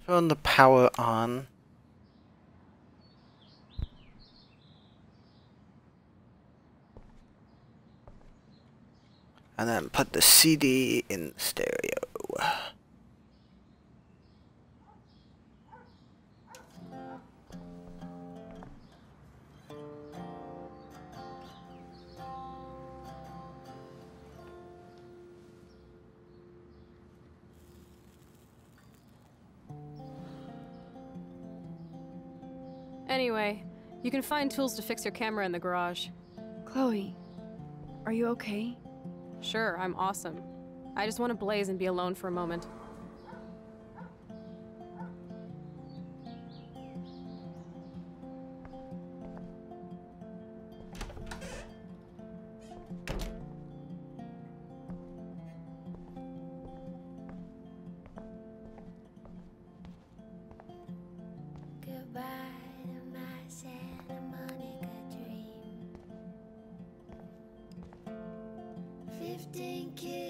turn the power on. And then put the CD in stereo. Anyway, you can find tools to fix your camera in the garage. Chloe, are you okay? Sure, I'm awesome. I just want to blaze and be alone for a moment.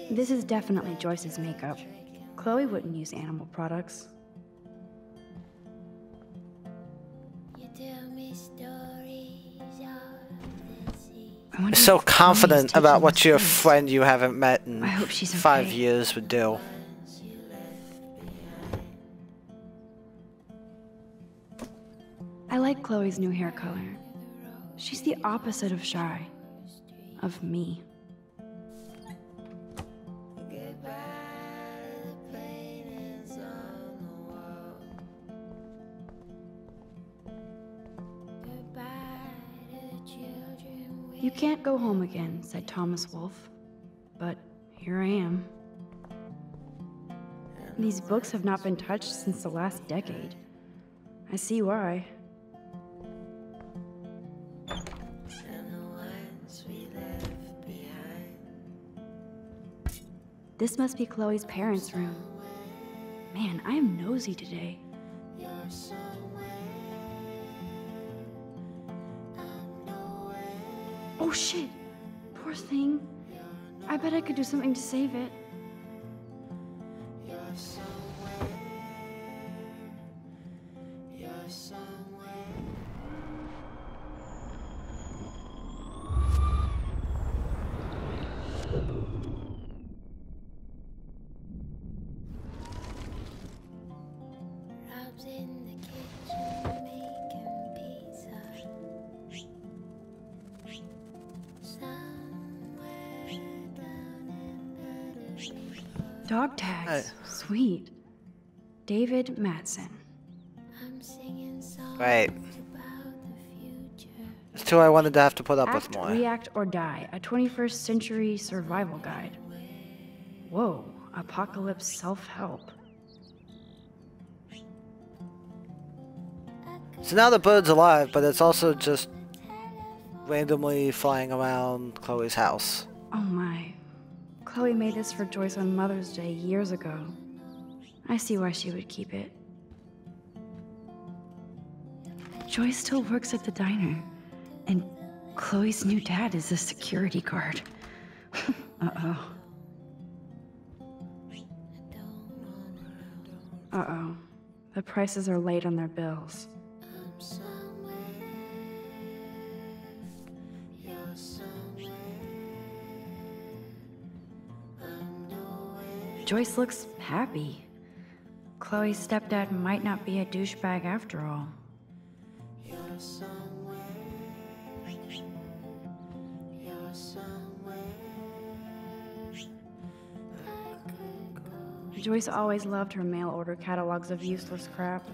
This is definitely Joyce's makeup. Chloe wouldn't use animal products. You're so confident about what your friend you haven't met in I hope she's 5 okay. years would do. I like Chloe's new hair color. She's the opposite of shy. Of me. You can't go home again, said Thomas Wolfe. But here I am. These books have not been touched since the last decade. I see why. This must be Chloe's parents' room. Man, I am nosy today. Oh shit! Poor thing. I bet I could do something to save it. Dog tags. Sweet. David Matson. Right. There's two I wanted to have to put up with Act, more. React, or Die, a 21st century survival guide. Whoa, apocalypse self-help. So now the bird's alive, but it's also just randomly flying around Chloe's house. Oh my. Chloe made this for Joyce on Mother's Day years ago. I see why she would keep it. Joyce still works at the diner, and Chloe's new dad is a security guard. Uh-oh. Uh-oh. The prices are late on their bills. Joyce looks happy. Chloe's stepdad might not be a douchebag after all. Joyce always loved her mail order catalogs of useless crap.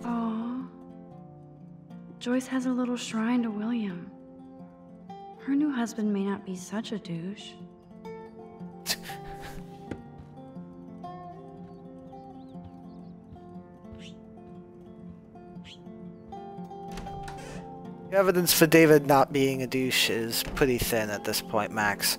Aww. Joyce has a little shrine to William. Her new husband may not be such a douche. The evidence for David not being a douche is pretty thin at this point, Max.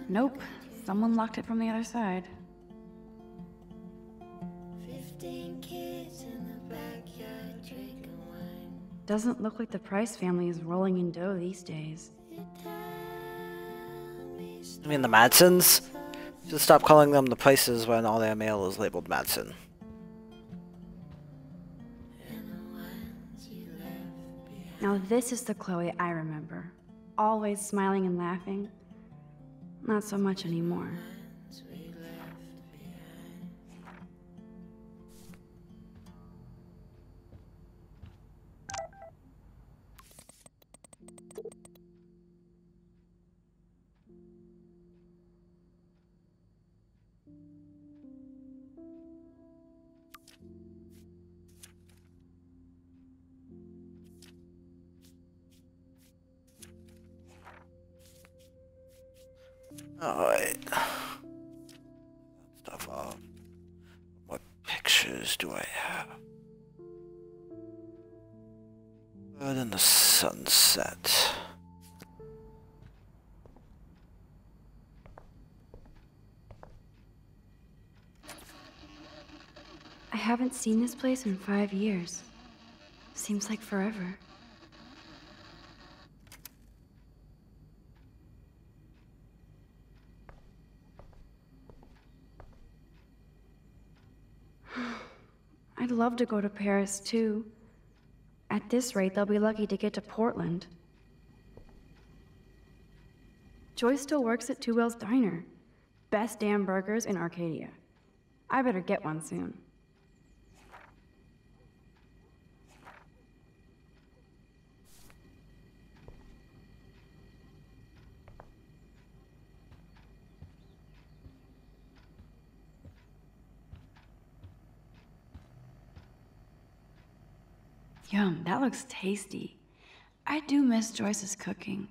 Nope. Someone locked it from the other side. 15 kids in the backyard drinking wine. Doesn't look like the Price family is rolling in dough these days. I mean the Madsons? Just stop calling them the Prices when all their mail is labeled Madsen. Now this is the Chloe I remember. Always smiling and laughing. Not so much anymore. Alright. Stuff off. What pictures do I have? Good in the sunset. I haven't seen this place in 5 years. Seems like forever. I'd love to go to Paris, too. At this rate, they'll be lucky to get to Portland. Joyce still works at Two Whales Diner. Best damn burgers in Arcadia. I better get one soon. Yum, that looks tasty. I do miss Joyce's cooking.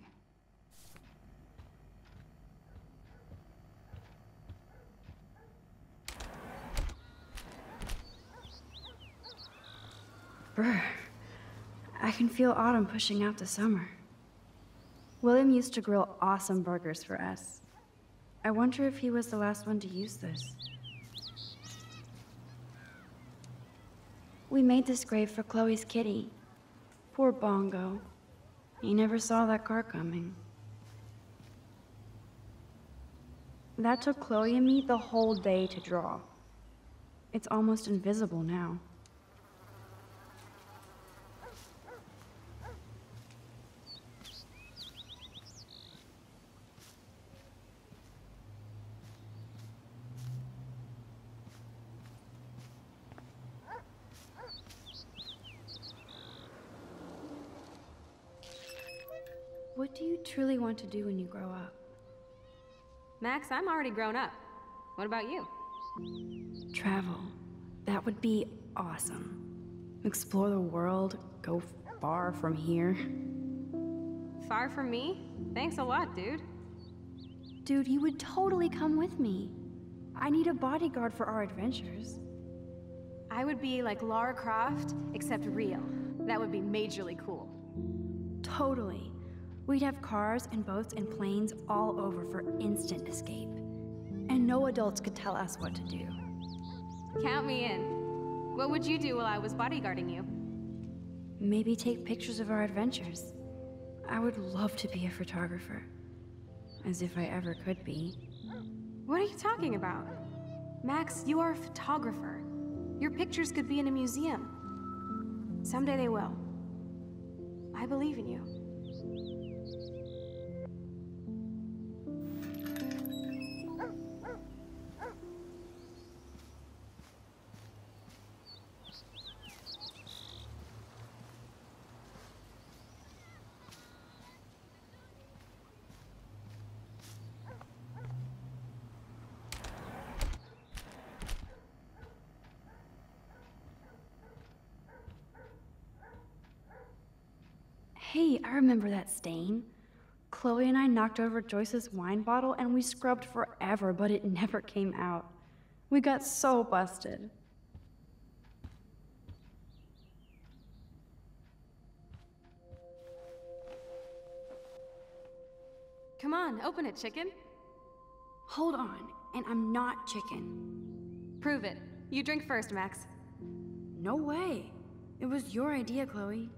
Brr. I can feel autumn pushing out the summer. William used to grill awesome burgers for us. I wonder if he was the last one to use this. We made this grave for Chloe's kitty. Poor Bongo. He never saw that car coming. That took Chloe and me the whole day to draw. It's almost invisible now. What do you truly want to do when you grow up? Max, I'm already grown up. What about you? Travel. That would be awesome. Explore the world, go far from here. Far from me? Thanks a lot, dude. Dude, you would totally come with me. I need a bodyguard for our adventures. I would be like Lara Croft, except real. That would be majorly cool. Totally. We'd have cars and boats and planes all over for instant escape. And no adults could tell us what to do. Count me in. What would you do while I was bodyguarding you? Maybe take pictures of our adventures. I would love to be a photographer. As if I ever could be. What are you talking about? Max, you are a photographer. Your pictures could be in a museum. Someday they will. I believe in you. Hey, I remember that stain. Chloe and I knocked over Joyce's wine bottle and we scrubbed forever, but it never came out. We got so busted. Come on, open it, chicken. Hold on, and I'm not chicken. Prove it. You drink first, Max. No way. It was your idea, Chloe.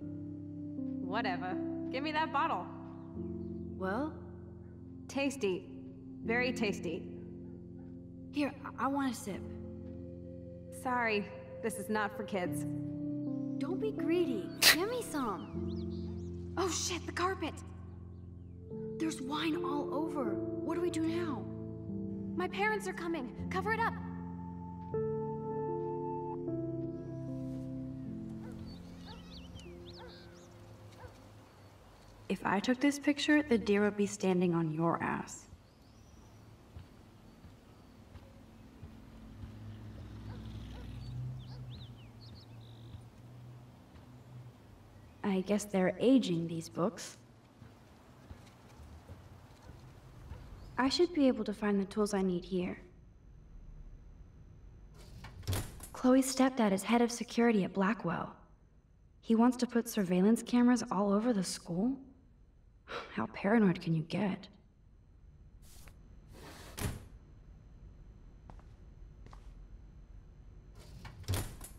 Whatever. Give me that bottle. Well? Tasty. Very tasty. Here, I want a sip. Sorry, this is not for kids. Don't be greedy. Give me some. Oh shit, the carpet! There's wine all over. What do we do now? My parents are coming. Cover it up. If I took this picture, the deer would be standing on your ass. I guess they're aging these books. I should be able to find the tools I need here. Chloe's stepdad is head of security at Blackwell. He wants to put surveillance cameras all over the school? How paranoid can you get?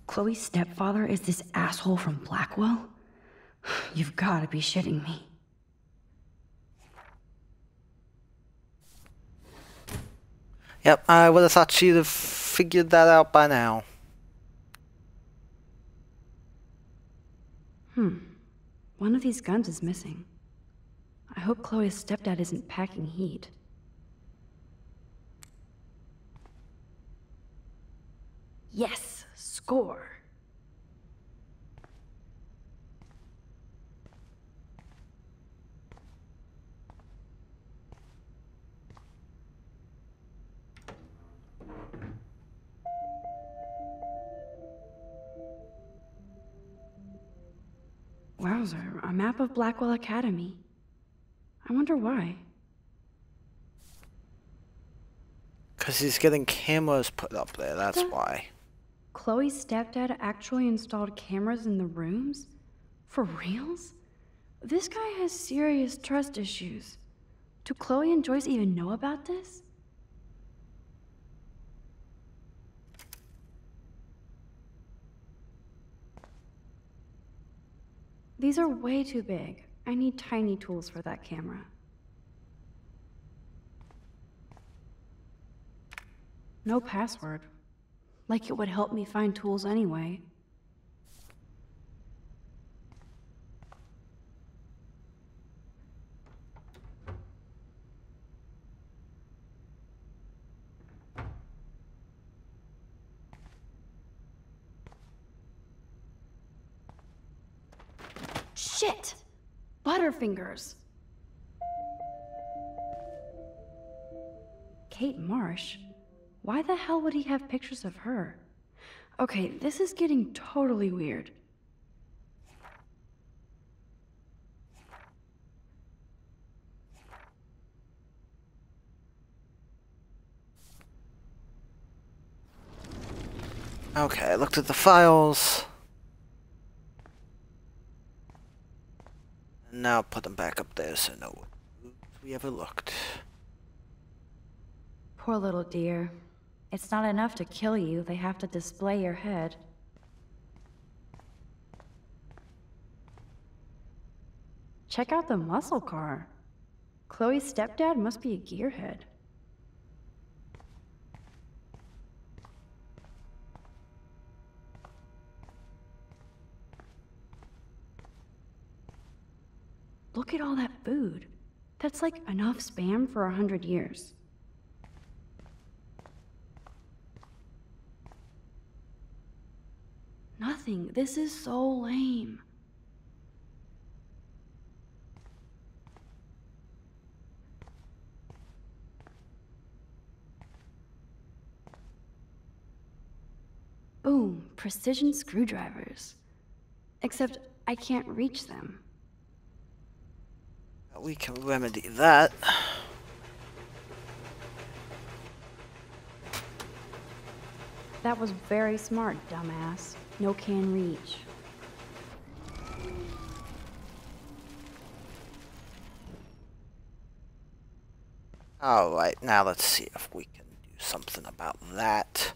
Chloe's stepfather is this asshole from Blackwell? You've got to be shitting me. Yep, I would have thought she'd have figured that out by now. One of these guns is missing. I hope Chloe's stepdad isn't packing heat. Yes, score. Wowzer, a map of Blackwell Academy. I wonder why. Because he's getting cameras put up there, that's why. Chloe's stepdad actually installed cameras in the rooms? For reals? This guy has serious trust issues. Do Chloe and Joyce even know about this? These are way too big. I need tiny tools for that camera. No password. Like it would help me find tools anyway. Shit! Butterfingers! Kate Marsh? Why the hell would he have pictures of her? Okay, this is getting totally weird. Okay, I looked at the files. And now put them back up there so no we ever looked. Poor little dear. It's not enough to kill you, they have to display your head. Check out the muscle car. Chloe's stepdad must be a gearhead. Look at all that food. That's like enough spam for 100 years. Nothing. This is so lame. Boom. Precision screwdrivers. Except I can't reach them. We can remedy that. That was very smart, dumbass. No can reach. Alright, now let's see if we can do something about that.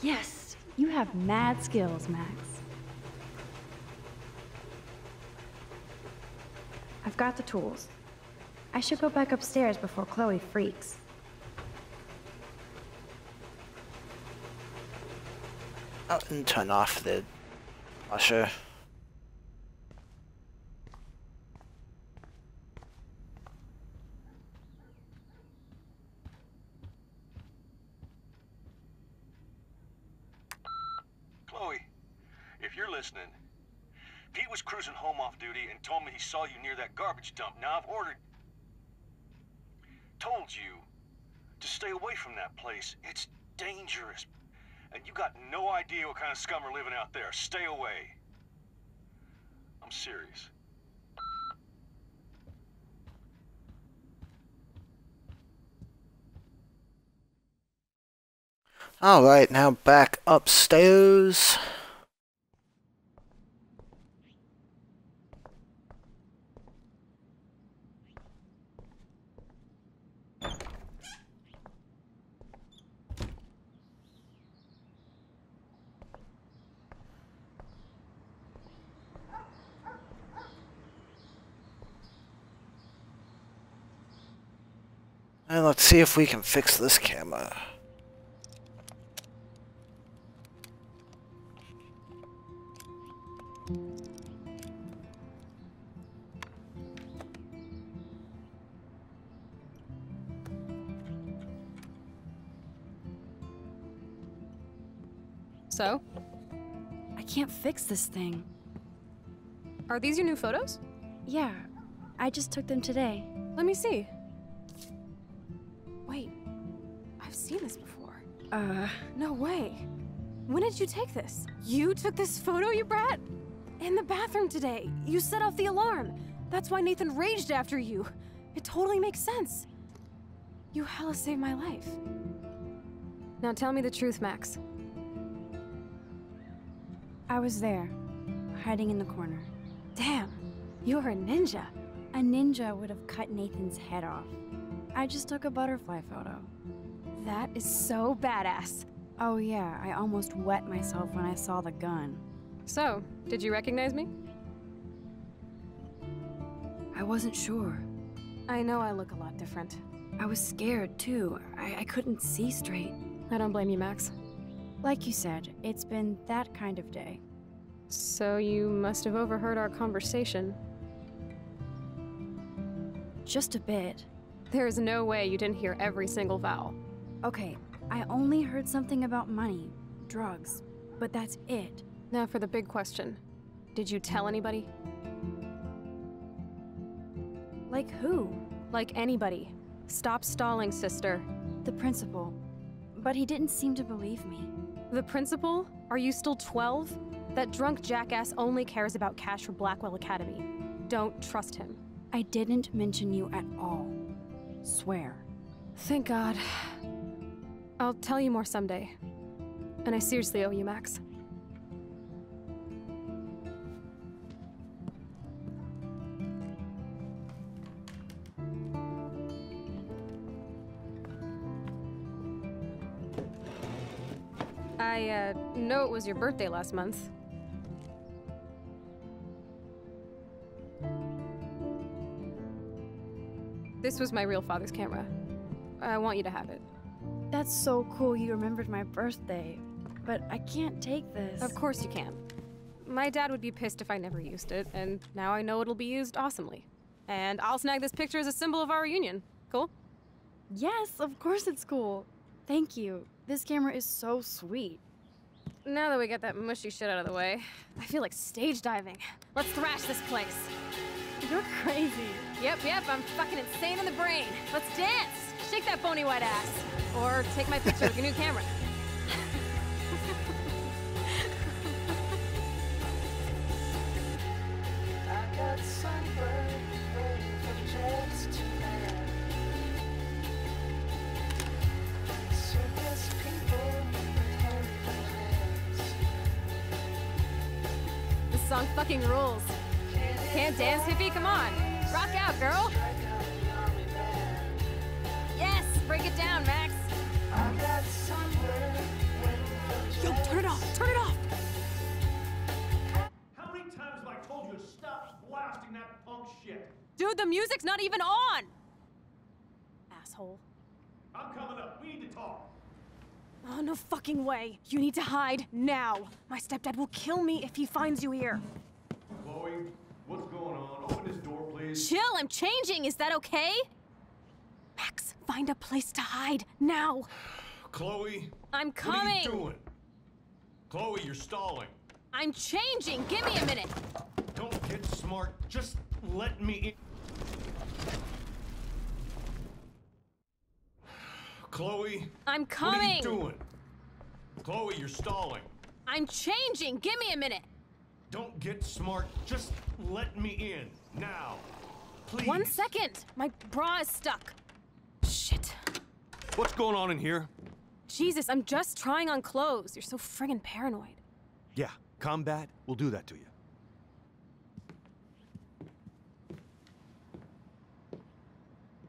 Yes, you have mad skills, Max. I've got the tools. I should go back upstairs before Chloe freaks. Oh, and turn off the washer. Chloe, if you're listening, Pete was cruising home off duty and told me he saw you near that garbage dump. Now I've told you to stay away from that place. It's dangerous. And you got no idea what kind of scum are living out there. Stay away. I'm serious. Alright, now back upstairs. And let's see if we can fix this camera. So? I can't fix this thing. Are these your new photos? Yeah, I just took them today. Let me see. Wait, I've seen this before. No way. When did you take this? You took this photo, you brat? In the bathroom today. You set off the alarm. That's why Nathan raged after you. It totally makes sense. You hella saved my life. Now tell me the truth, Max. I was there, hiding in the corner. Damn, you're a ninja. A ninja would have cut Nathan's head off. I just took a butterfly photo. That is so badass. Oh yeah, I almost wet myself when I saw the gun. So, did you recognize me? I wasn't sure. I know I look a lot different. I was scared too. I couldn't see straight. I don't blame you, Max. Like you said, it's been that kind of day. So you must have overheard our conversation. Just a bit. There is no way you didn't hear every single vowel. Okay, I only heard something about money, drugs, but that's it. Now for the big question. Did you tell anybody? Like who? Like anybody. Stop stalling, sister. The principal. But he didn't seem to believe me. The principal? Are you still 12? That drunk jackass only cares about cash for Blackwell Academy. Don't trust him. I didn't mention you at all. Swear. Thank God. I'll tell you more someday. And I seriously owe you, Max. I know it was your birthday last month. This was my real father's camera. I want you to have it. That's so cool you remembered my birthday. But I can't take this. Of course you can. My dad would be pissed if I never used it, and now I know it'll be used awesomely. And I'll snag this picture as a symbol of our reunion. Cool? Yes, of course it's cool. Thank you. This camera is so sweet. Now that we got that mushy shit out of the way, I feel like stage diving. Let's thrash this place. You're crazy. Yep, I'm fucking insane in the brain. Let's dance! Shake that bony white ass. Or take my picture with your new camera. I got sunburned, waiting for the jets to land. Circus people with hairy hands. This song fucking rules. Can't dance, hippie? Come on. Rock out, girl. Yes, break it down, Max. I got sunburned, waiting for the Yo, turn it off. Turn it off. How many times have I told you to stop blasting that punk shit? Dude, the music's not even on. Asshole. I'm coming up. We need to talk. Oh, no fucking way. You need to hide now. My stepdad will kill me if he finds you here. Chloe, what's going on? Open this door, please. Chill, I'm changing. Is that okay? Max, find a place to hide now. Chloe? I'm coming. What are you doing? Chloe, you're stalling. I'm changing. Give me a minute. Don't get smart. Just let me in. Chloe? I'm coming. What are you doing? Chloe, you're stalling. I'm changing. Give me a minute. Don't get smart. Just let me in. Now. Please. 1 second. My bra is stuck. Shit. What's going on in here? Jesus, I'm just trying on clothes. You're so friggin' paranoid. Yeah, combat will do that to you.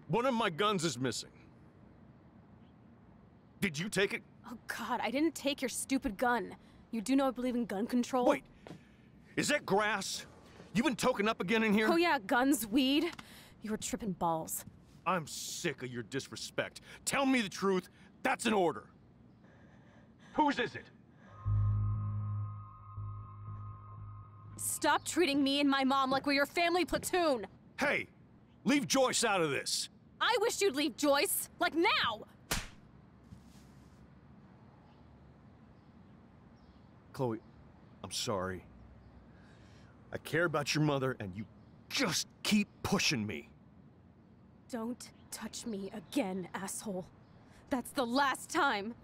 One of my guns is missing. Did you take it? Oh God, I didn't take your stupid gun. You do know I believe in gun control? Wait, is that grass? You been toking up again in here? Oh yeah, guns, weed. You were tripping balls. I'm sick of your disrespect. Tell me the truth. That's an order. Whose is it? Stop treating me and my mom like we're your family platoon! Hey, leave Joyce out of this. I wish you'd leave Joyce, like now! Chloe, I'm sorry. I care about your mother, and you just keep pushing me. Don't touch me again, asshole. That's the last time.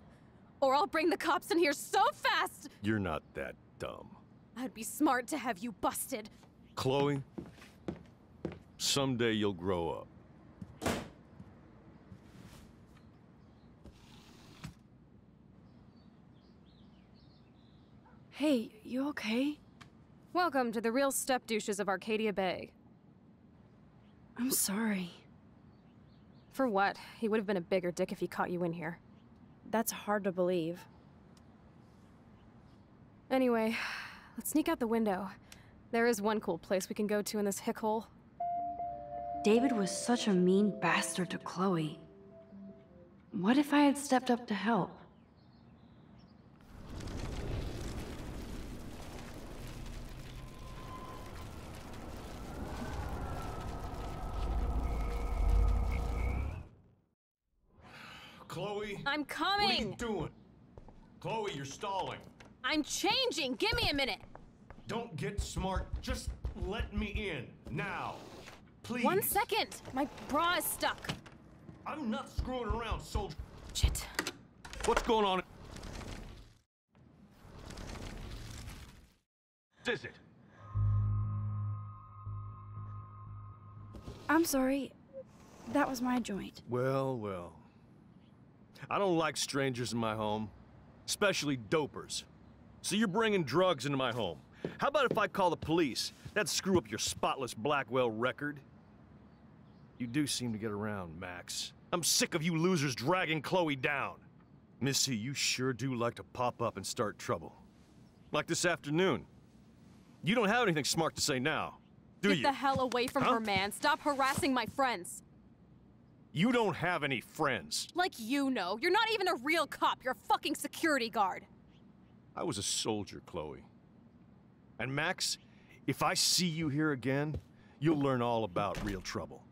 Or I'll bring the cops in here so fast! You're not that dumb. I'd be smart to have you busted. Chloe, someday you'll grow up. Hey, you okay? Welcome to the real step-douches of Arcadia Bay. I'm sorry. For what? He would have been a bigger dick if he caught you in here. That's hard to believe. Anyway, let's sneak out the window. There is one cool place we can go to in this hick hole. David was such a mean bastard to Chloe. What if I had stepped up to help? Chloe? I'm coming! What are you doing? Chloe, you're stalling. I'm changing! Give me a minute! Don't get smart. Just let me in. Now. Please. 1 second! My bra is stuck. I'm not screwing around, soldier. Shit. What's going on? What is it? I'm sorry. That was my joint. Well, well. I don't like strangers in my home, especially dopers. So you're bringing drugs into my home. How about if I call the police? That'd screw up your spotless Blackwell record. You do seem to get around, Max. I'm sick of you losers dragging Chloe down. Missy, you sure do like to pop up and start trouble. Like this afternoon. You don't have anything smart to say now, do you? Get the hell away from her, man. Stop harassing my friends. You don't have any friends. Like you know. You're not even a real cop. You're a fucking security guard. I was a soldier, Chloe. And Max, if I see you here again, you'll learn all about real trouble.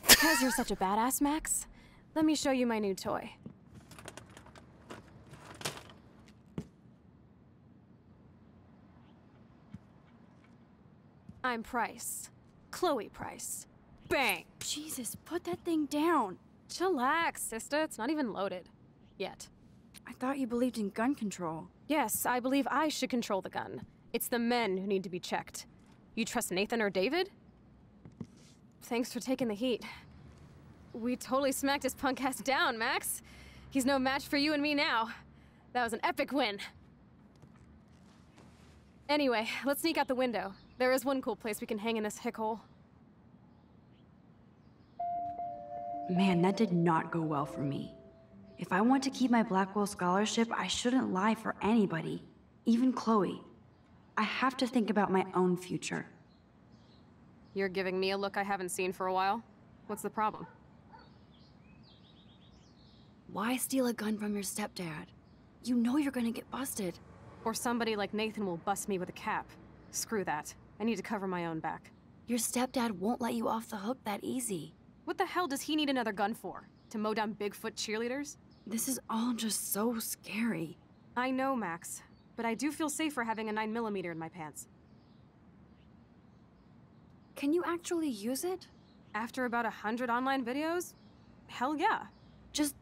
Because you're such a badass, Max, let me show you my new toy. I'm Price. Chloe Price. Bang! Jesus, put that thing down. Chillax, sister. It's not even loaded. Yet. I thought you believed in gun control. Yes, I believe I should control the gun. It's the men who need to be checked. You trust Nathan or David? Thanks for taking the heat. We totally smacked his punk ass down, Max. He's no match for you and me now. That was an epic win. Anyway, let's sneak out the window. There is one cool place we can hang in this hick hole. Man, that did not go well for me. If I want to keep my Blackwell scholarship, I shouldn't lie for anybody, even Chloe. I have to think about my own future. You're giving me a look I haven't seen for a while. What's the problem? Why steal a gun from your stepdad? You know you're gonna get busted. Or somebody like Nathan will bust me with a cap. Screw that. I need to cover my own back. Your stepdad won't let you off the hook that easy. What the hell does he need another gun for? To mow down Bigfoot cheerleaders? This is all just so scary. I know, Max. But I do feel safer having a 9mm in my pants. Can you actually use it? After about 100 online videos? Hell yeah. Just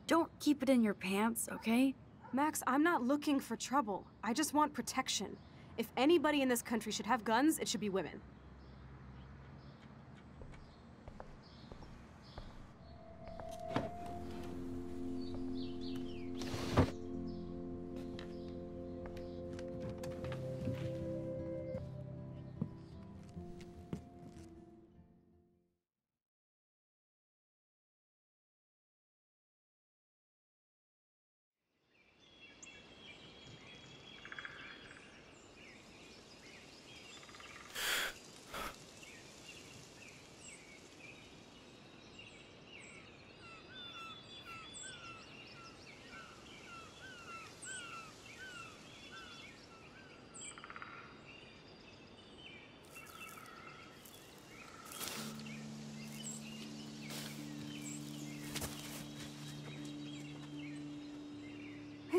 don't keep it in your pants, okay? Max, I'm not looking for trouble. I just want protection. If anybody in this country should have guns, it should be women.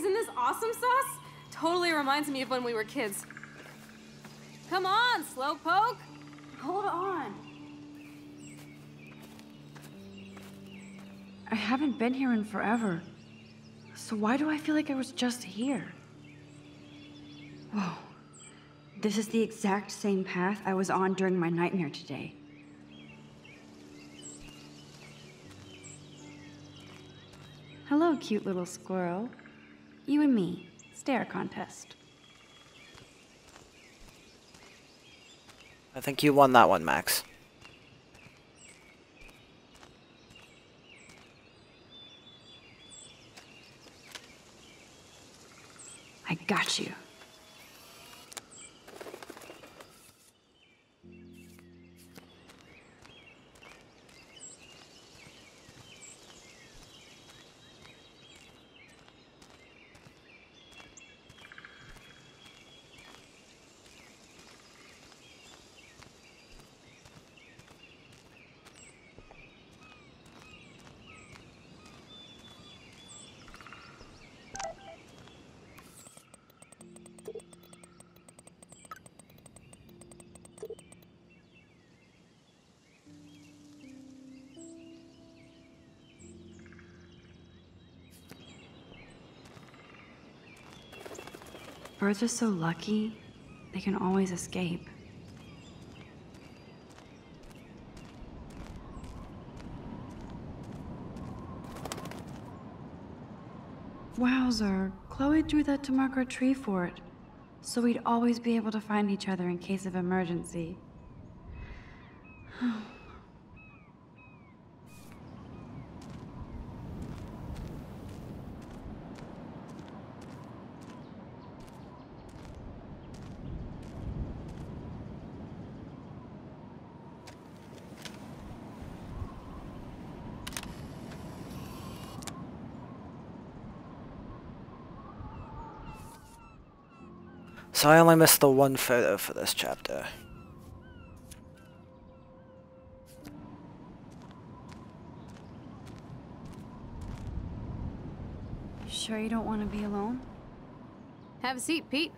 Isn't this awesome sauce? Totally reminds me of when we were kids. Come on, Slowpoke! Hold on. I haven't been here in forever. So why do I feel like I was just here? Whoa. This is the exact same path I was on during my nightmare today. Hello, cute little squirrel. You and me, stare contest. I think you won that one, Max. I got you. Birds are so lucky, they can always escape. Wowzer, Chloe drew that to mark our tree fort, so we'd always be able to find each other in case of emergency. So I only missed the one photo for this chapter. Sure you don't want to be alone? Have a seat, Pete.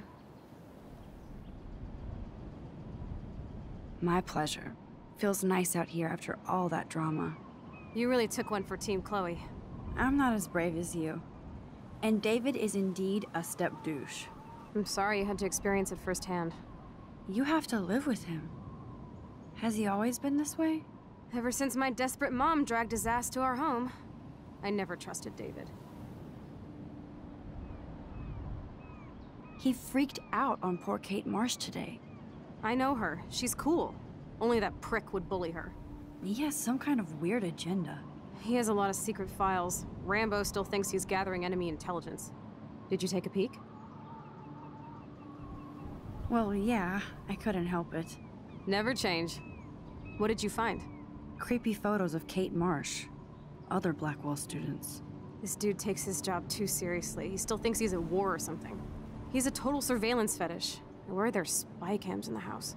My pleasure. Feels nice out here after all that drama. You really took one for Team Chloe. I'm not as brave as you. And David is indeed a step douche. I'm sorry you had to experience it firsthand. You have to live with him. Has he always been this way? Ever since my desperate mom dragged his ass to our home, I never trusted David. He freaked out on poor Kate Marsh today. I know her. She's cool. Only that prick would bully her. He has some kind of weird agenda. He has a lot of secret files. Rambo still thinks he's gathering enemy intelligence. Did you take a peek? Well, yeah, I couldn't help it. Never change. What did you find? Creepy photos of Kate Marsh. Other Blackwell students. This dude takes his job too seriously. He still thinks he's at war or something. He's a total surveillance fetish. Where are there spy cams in the house?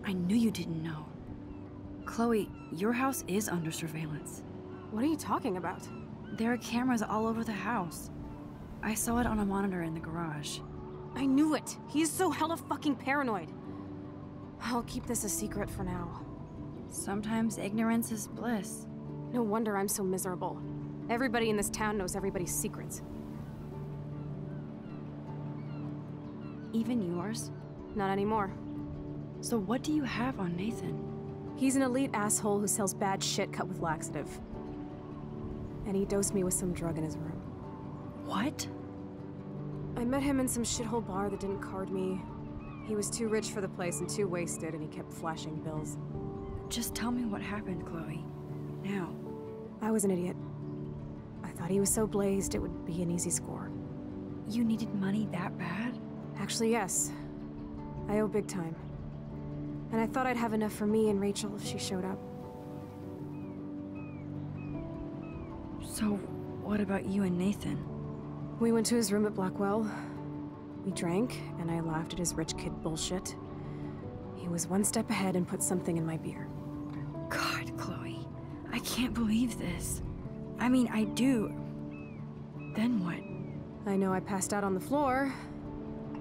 I knew you didn't know. Chloe, your house is under surveillance. What are you talking about? There are cameras all over the house. I saw it on a monitor in the garage. I knew it! He's so hella fucking paranoid. I'll keep this a secret for now. Sometimes ignorance is bliss. No wonder I'm so miserable. Everybody in this town knows everybody's secrets. Even yours? Not anymore. So what do you have on Nathan? He's an elite asshole who sells bad shit cut with laxative. And he dosed me with some drug in his room. What? I met him in some shithole bar that didn't card me. He was too rich for the place and too wasted, and he kept flashing bills. Just tell me what happened, Chloe. Now. I was an idiot. I thought he was so blazed it would be an easy score. You needed money that bad? Actually, yes. I owe big time. And I thought I'd have enough for me and Rachel if she showed up. So, what about you and Nathan? We went to his room at Blackwell. We drank, and I laughed at his rich kid bullshit. He was one step ahead and put something in my beer. God, Chloe. I can't believe this. I mean, I do. Then what? I know I passed out on the floor.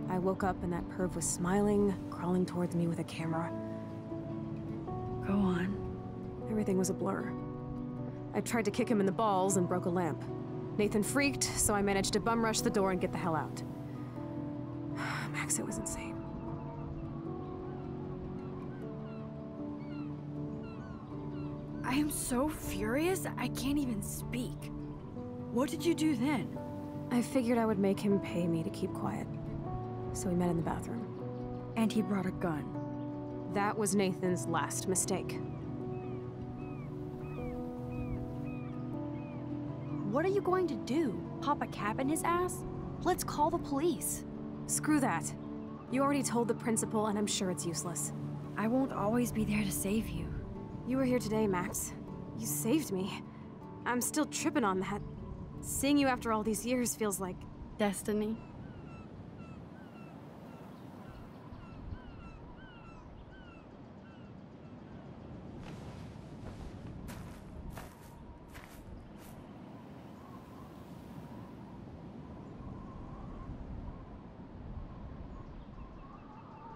I woke up and that perv was smiling, crawling towards me with a camera. Go on. Everything was a blur. I tried to kick him in the balls and broke a lamp. Nathan freaked, so I managed to bum rush the door and get the hell out. Max, it was insane. I am so furious, I can't even speak. What did you do then? I figured I would make him pay me to keep quiet. So we met in the bathroom. And he brought a gun. That was Nathan's last mistake. What are you going to do? Pop a cap in his ass? Let's call the police. Screw that. You already told the principal, and I'm sure it's useless. I won't always be there to save you. You were here today, Max. You saved me. I'm still tripping on that. Seeing you after all these years feels like... destiny.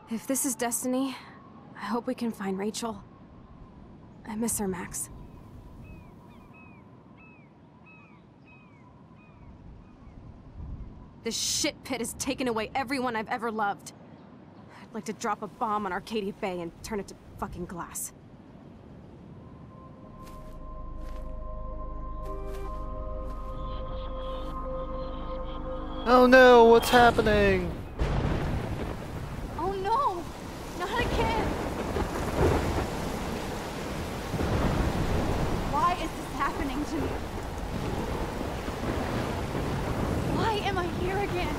If this is destiny, I hope we can find Rachel. I miss her, Max. This shit pit has taken away everyone I've ever loved. I'd like to drop a bomb on Arcadia Bay and turn it to fucking glass. Oh no, what's happening? Oh no! Not again! Why is this happening to me? Why am I here again?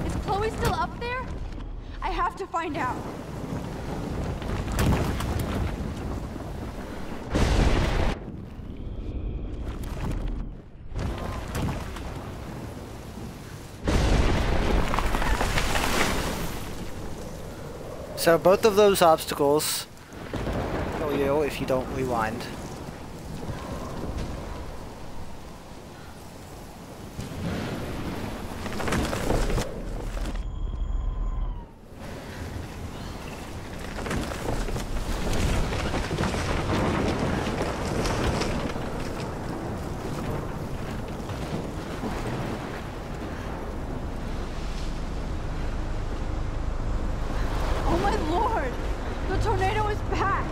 Is Chloe still up there? I have to find out. So both of those obstacles kill you if you don't rewind. Oh my lord! The tornado is back!